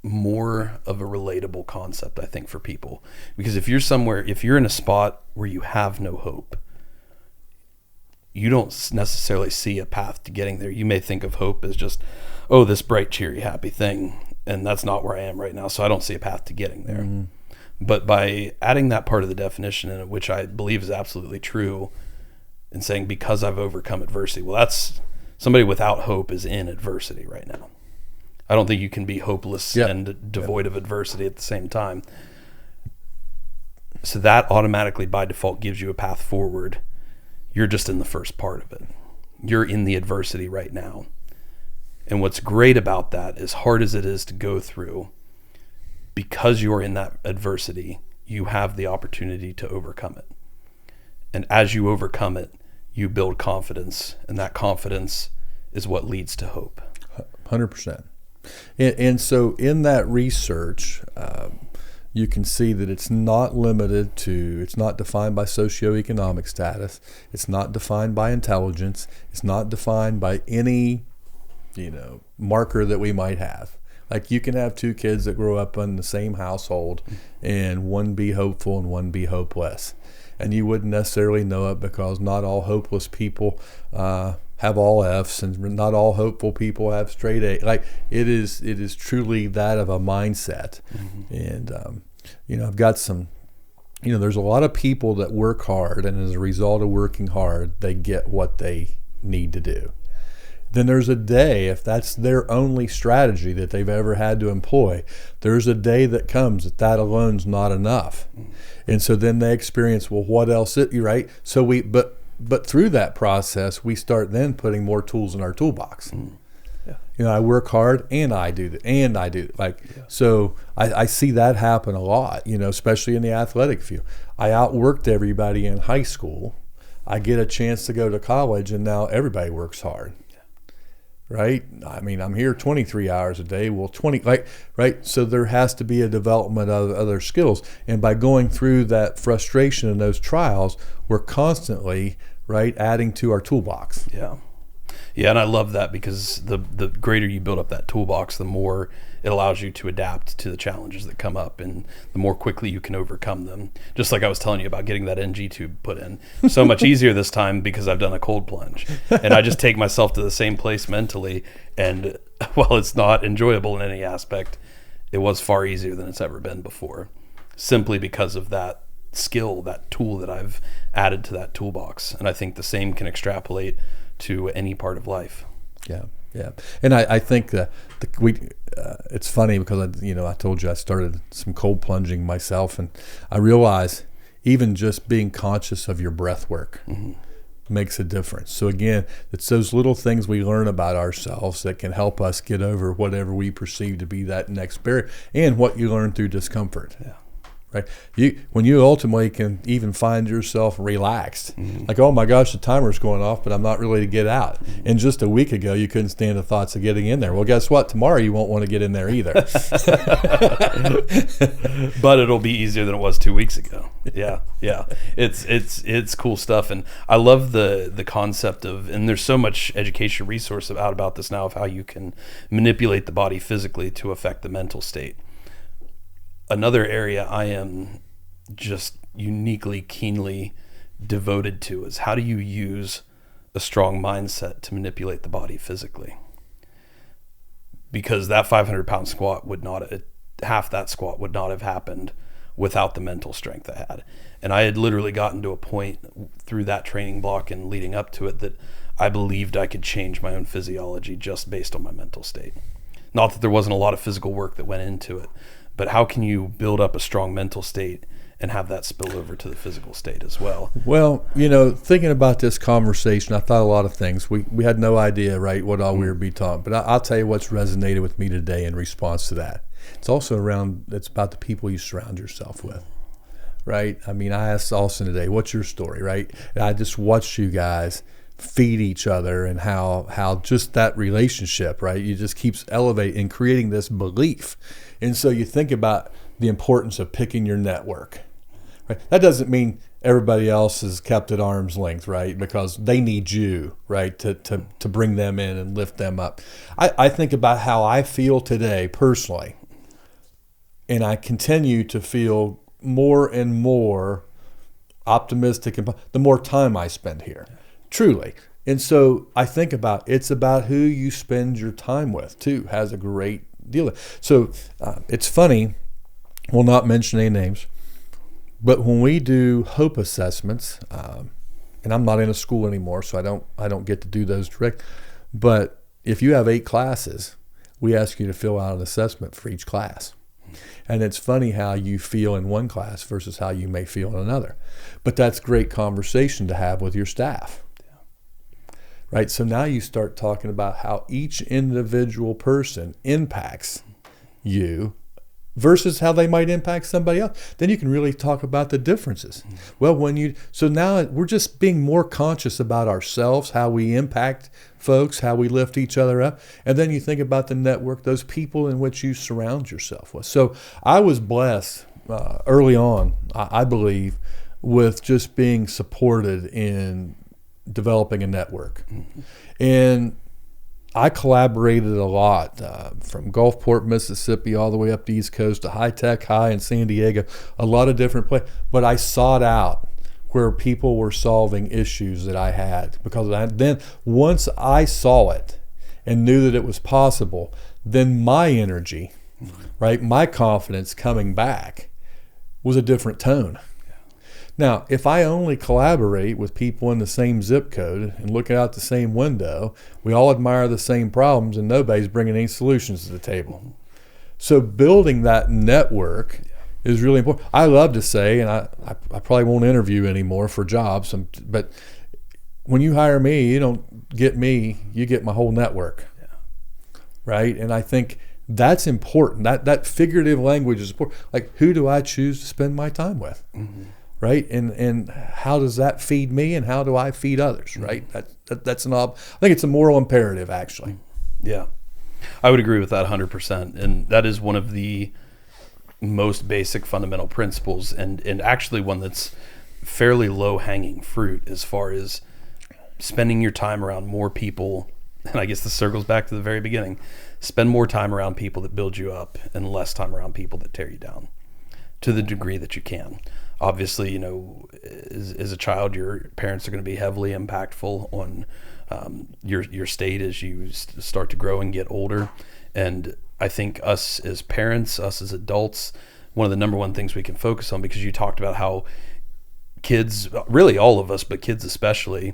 more of a relatable concept, I think, for people. Because if you're in a spot where you have no hope, you don't necessarily see a path to getting there. You may think of hope as just, this bright, cheery, happy thing. And that's not where I am right now. So I don't see a path to getting there. But by adding that part of the definition in it, which I believe is absolutely true, and saying, because I've overcome adversity, well, that's somebody without hope is in adversity right now. I don't think you can be hopeless and devoid of adversity at the same time. So that automatically by default gives you a path forward. You're just in the first part of it. You're in the adversity right now. And what's great about that, as hard as it is to go through, because you're in that adversity, you have the opportunity to overcome it. And as you overcome it, you build confidence, and that confidence is what leads to hope. 100%. And so in that research, you can see that it's not it's not defined by socioeconomic status. It's not defined by intelligence. It's not defined by any, marker that we might have. Like you can have two kids that grow up in the same household and one be hopeful and one be hopeless. And you wouldn't necessarily know it because not all hopeless people have all F's, and not all hopeful people have straight A. Like it is truly that of a mindset. And I've got some, there's a lot of people that work hard, and as a result of working hard, they get what they need to do. Then there's a day, if that's their only strategy that they've ever had to employ, there's a day that comes that alone's not enough. And so then they experience, well, what else is, right? So but through that process, we start then putting more tools in our toolbox. Yeah. I work hard and I do that, and I do like, so I see that happen a lot, especially in the athletic field. I outworked everybody in high school. I get a chance to go to college, and now everybody works hard. Right? I mean, I'm here 23 hours a day. Well, right? So there has to be a development of other skills. And by going through that frustration and those trials, we're constantly, right, adding to our toolbox. Yeah. Yeah, and I love that because the greater you build up that toolbox, the more it allows you to adapt to the challenges that come up, and the more quickly you can overcome them. Just like I was telling you about getting that NG tube put in. So much easier this time because I've done a cold plunge. And I just take myself to the same place mentally, and while it's not enjoyable in any aspect, it was far easier than it's ever been before, simply because of that skill, that tool that I've added to that toolbox. And I think the same can extrapolate to any part of life. Yeah. And I think that it's funny because I told you I started some cold plunging myself, and I realize even just being conscious of your breath work makes a difference. So again, it's those little things we learn about ourselves that can help us get over whatever we perceive to be that next barrier, and what you learn through discomfort. Yeah. Right? When you ultimately can even find yourself relaxed, like, oh my gosh, the timer's going off, but I'm not really to get out. And just a week ago, you couldn't stand the thoughts of getting in there. Well, guess what? Tomorrow you won't want to get in there either. But it'll be easier than it was 2 weeks ago. Yeah. It's cool stuff, and I love the concept of, and there's so much education resource about this now, of how you can manipulate the body physically to affect the mental state. Another area I am just uniquely, keenly devoted to is how do you use a strong mindset to manipulate the body physically? Because that 500-pound squat half that squat would not have happened without the mental strength I had. And I had literally gotten to a point through that training block and leading up to it that I believed I could change my own physiology just based on my mental state. Not that there wasn't a lot of physical work that went into it, but how can you build up a strong mental state and have that spill over to the physical state as well? Well, thinking about this conversation, I thought a lot of things. We had no idea, right, what all we would be talking. But I'll tell you what's resonated with me today in response to that. It's also it's about the people you surround yourself with, right? I mean, I asked Austin today, what's your story, right? And I just watched you guys feed each other, and how just that relationship, right? You just keeps elevating and creating this belief. And so you think about the importance of picking your network, right? That doesn't mean everybody else is kept at arm's length, right? Because they need you, right, to bring them in and lift them up. I think about how I feel today personally, and I continue to feel more and more optimistic the more time I spend here, truly. And so I think it's about who you spend your time with too, has a great deal. So it's funny, we'll not mention any names, but when we do hope assessments, and I'm not in a school anymore, so I don't get to do those direct, but if you have 8 classes, we ask you to fill out an assessment for each class. And it's funny how you feel in one class versus how you may feel in another. But that's great conversation to have with your staff. Right? So now you start talking about how each individual person impacts you versus how they might impact somebody else. Then you can really talk about the differences. Well, so now we're just being more conscious about ourselves, how we impact folks, how we lift each other up. And then you think about the network, those people in which you surround yourself with. So I was blessed early on, I believe, with just being supported in developing a network. Mm-hmm. And I collaborated a lot from Gulfport, Mississippi, all the way up the East Coast to High Tech High in San Diego, a lot of different places. But I sought out where people were solving issues that I had, because then once I saw it and knew that it was possible, then my energy, right, my confidence coming back was a different tone. Now, if I only collaborate with people in the same zip code and look out the same window, we all admire the same problems and nobody's bringing any solutions to the table. So building that network is really important. I love to say, and I probably won't interview anymore for jobs, but when you hire me, you don't get me, you get my whole network, right? And I think that's important. That figurative language is important. Like, who do I choose to spend my time with? Mm-hmm. Right, and how does that feed me, and how do I feed others? Right, that's I think it's a moral imperative, actually. Yeah, I would agree with that 100%, and that is one of the most basic fundamental principles, and actually one that's fairly low hanging fruit as far as spending your time around more people. And I guess this circles back to the very beginning: spend more time around people that build you up, and less time around people that tear you down, to the degree that you can. Obviously, you know, as a child, your parents are going to be heavily impactful on your state as you start to grow and get older. And I think us as parents, us as adults, one of the number one things we can focus on, because you talked about how kids, really all of us, but kids especially,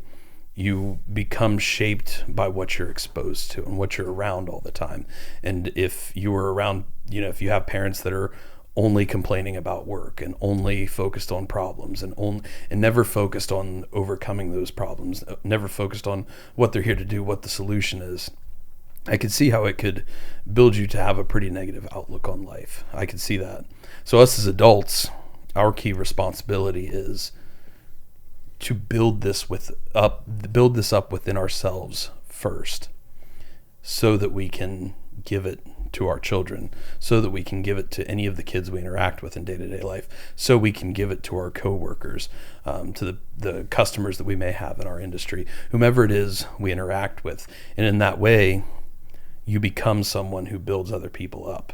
you become shaped by what you're exposed to and what you're around all the time. And if you were around, you know, if you have parents that are only complaining about work and only focused on problems and never focused on overcoming those problems, never focused on what they're here to do, what the solution is, I could see how it could build you to have a pretty negative outlook on life. I could see that. So us as adults, our key responsibility is to build this up within ourselves first, so that we can give it to our children, so that we can give it to any of the kids we interact with in day-to-day life, so we can give it to our coworkers, to the customers that we may have in our industry, whomever it is we interact with. And in that way, you become someone who builds other people up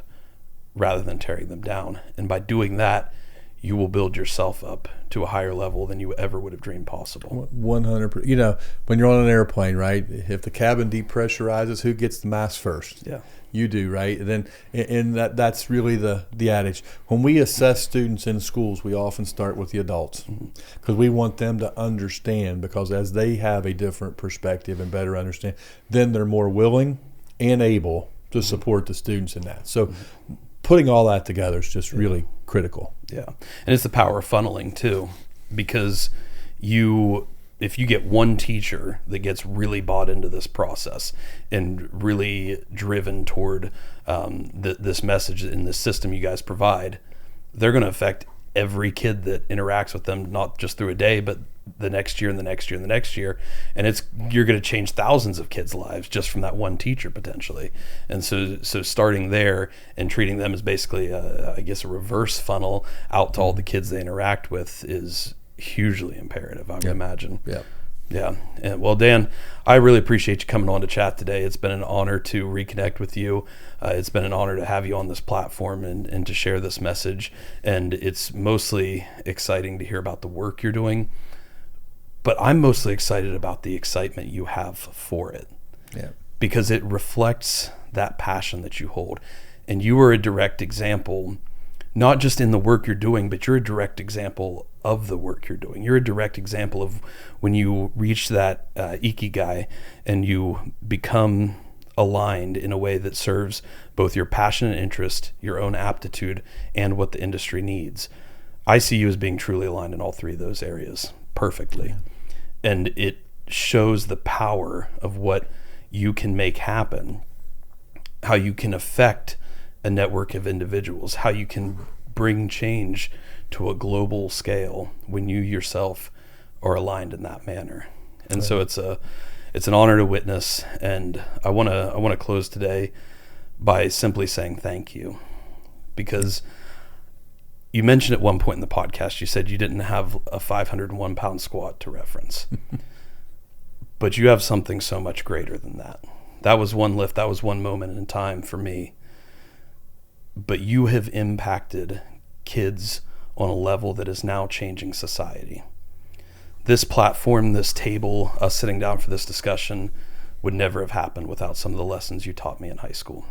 rather than tearing them down. And by doing that, you will build yourself up to a higher level than you ever would have dreamed possible. 100%. You know, when you're on an airplane, right, if the cabin depressurizes, who gets the mask first? Yeah. You do, right? And that's really the adage. When we assess students in schools, we often start with the adults, because we want them to understand, because as they have a different perspective and better understand, then they're more willing and able to support the students in that. So putting all that together is just really critical. Yeah. And it's the power of funneling too, because if you get one teacher that gets really bought into this process and really driven toward this message in this system you guys provide, they're going to affect every kid that interacts with them, not just through a day, but the next year and the next year and the next year. And you're going to change thousands of kids' lives just from that one teacher potentially. And so starting there and treating them as basically I guess a reverse funnel out to all the kids they interact with is hugely imperative, I would imagine. Yeah. And well, Dan, I really appreciate you coming on to chat today. It's been an honor to reconnect with you. It's been an honor to have you on this platform and to share this message. And it's mostly exciting to hear about the work you're doing, but I'm mostly excited about the excitement you have for it. Yeah. Because it reflects that passion that you hold. And you are a direct example, not just in the work you're doing, but you're a direct example of the work you're doing. You're a direct example of when you reach that ikigai and you become aligned in a way that serves both your passion and interest, your own aptitude, and what the industry needs. I see you as being truly aligned in all three of those areas perfectly. Yeah. And it shows the power of what you can make happen, how you can affect a network of individuals, how you can bring change to a global scale when you yourself are aligned in that manner. And so it's an honor to witness, and I want to close today by simply saying thank you, because You mentioned at one point in the podcast, you said you didn't have a 501-pound squat to reference. But you have something so much greater than that. That was one lift. That was one moment in time for me. But you have impacted kids on a level that is now changing society. This platform, this table, us sitting down for this discussion would never have happened without some of the lessons you taught me in high school.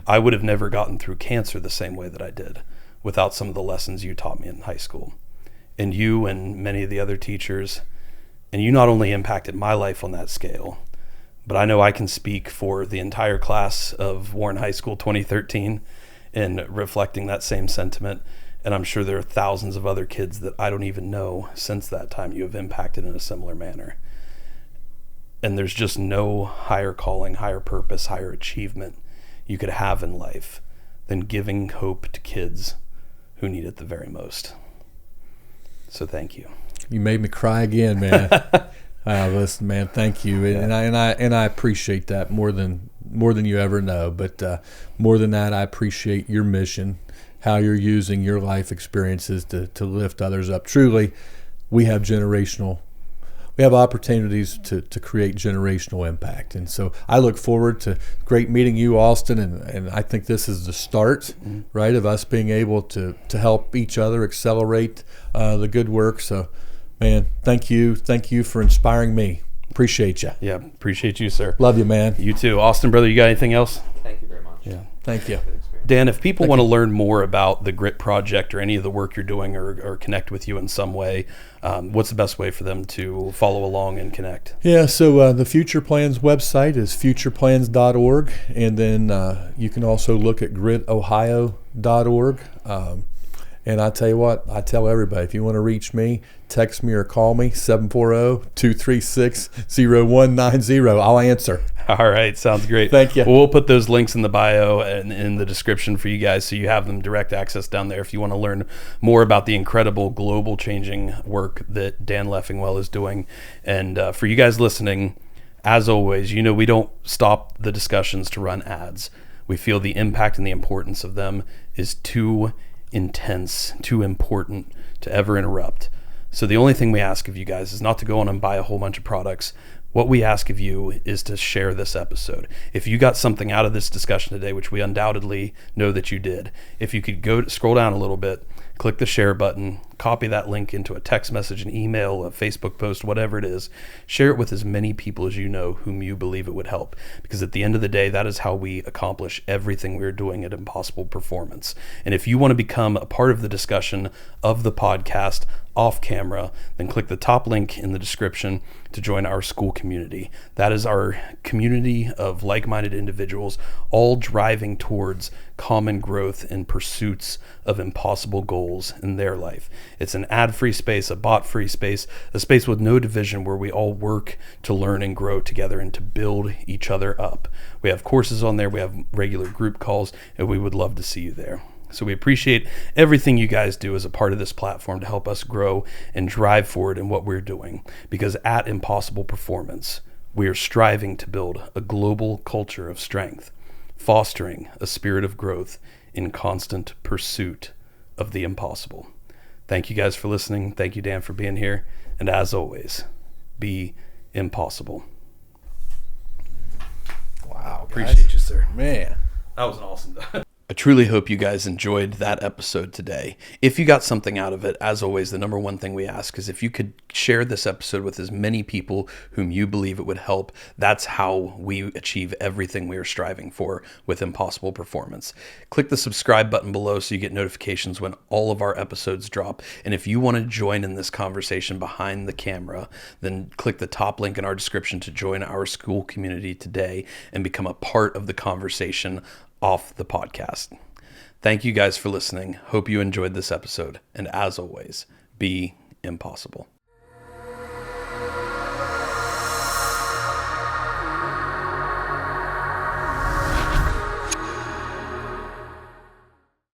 I would have never gotten through cancer the same way that I did without some of the lessons you taught me in high school. And you and many of the other teachers, and you not only impacted my life on that scale, but I know I can speak for the entire class of Warren High School 2013 in reflecting that same sentiment. And I'm sure there are thousands of other kids that I don't even know since that time you have impacted in a similar manner. And there's just no higher calling, higher purpose, higher achievement you could have in life than giving hope to kids who need it the very most. So thank you. You made me cry again, man. Listen, man, thank you, and I appreciate that more than you ever know. But more than that, I appreciate your mission, how you're using your life experiences to lift others up. Truly, we have opportunities to create generational impact. And so I look forward to great meeting you, Austin, and I think this is the start, right, of us being able to help each other accelerate the good work. So, man, thank you for inspiring me. Appreciate you. Yeah, appreciate you, sir. Love you, man. You too. Austin, brother, you got anything else? Thank you very much. Yeah. Thank you. Dan, if people want to learn more about the GRIT project or any of the work you're doing or connect with you in some way, what's the best way for them to follow along and connect? Yeah, so the Future Plans website is futureplans.org, and then you can also look at gritohio.org. And I tell you what, I tell everybody, if you want to reach me, text me or call me, 740-236-0190. I'll answer. All right, sounds great. Thank you. Well, we'll put those links in the bio and in the description for you guys so you have them direct access down there if you want to learn more about the incredible global changing work that Dan Leffingwell is doing. And for you guys listening, as always, we don't stop the discussions to run ads. We feel the impact and the importance of them is too intense, too important to ever interrupt. So the only thing we ask of you guys is not to go on and buy a whole bunch of products. What we ask of you is to share this episode. If you got something out of this discussion today, which we undoubtedly know that you did, if you could scroll down a little bit, click the share button, copy that link into a text message, an email, a Facebook post, whatever it is, share it with as many people as you know whom you believe it would help. Because at the end of the day, that is how we accomplish everything we're doing at Impossible Performance. And if you want to become a part of the discussion of the podcast off camera, then click the top link in the description to join our school community. That is our community of like-minded individuals, all driving towards common growth and pursuits of impossible goals in their life. It's an ad-free space, a bot-free space, a space with no division where we all work to learn and grow together and to build each other up. We have courses on there, we have regular group calls, and we would love to see you there. So we appreciate everything you guys do as a part of this platform to help us grow and drive forward in what we're doing. Because at Impossible Performance, we are striving to build a global culture of strength, fostering a spirit of growth in constant pursuit of the impossible. Thank you guys for listening. Thank you, Dan, for being here. And as always, be impossible. Wow. Appreciate you, sir. Man. That was an awesome time. I truly hope you guys enjoyed that episode today. If you got something out of it, as always, the number one thing we ask is if you could share this episode with as many people whom you believe it would help. That's how we achieve everything we are striving for with Impossible Performance. Click the subscribe button below so you get notifications when all of our episodes drop. And if you want to join in this conversation behind the camera, then click the top link in our description to join our school community today and become a part of the conversation off the podcast. Thank you guys for listening. Hope you enjoyed this episode. And as always, be impossible.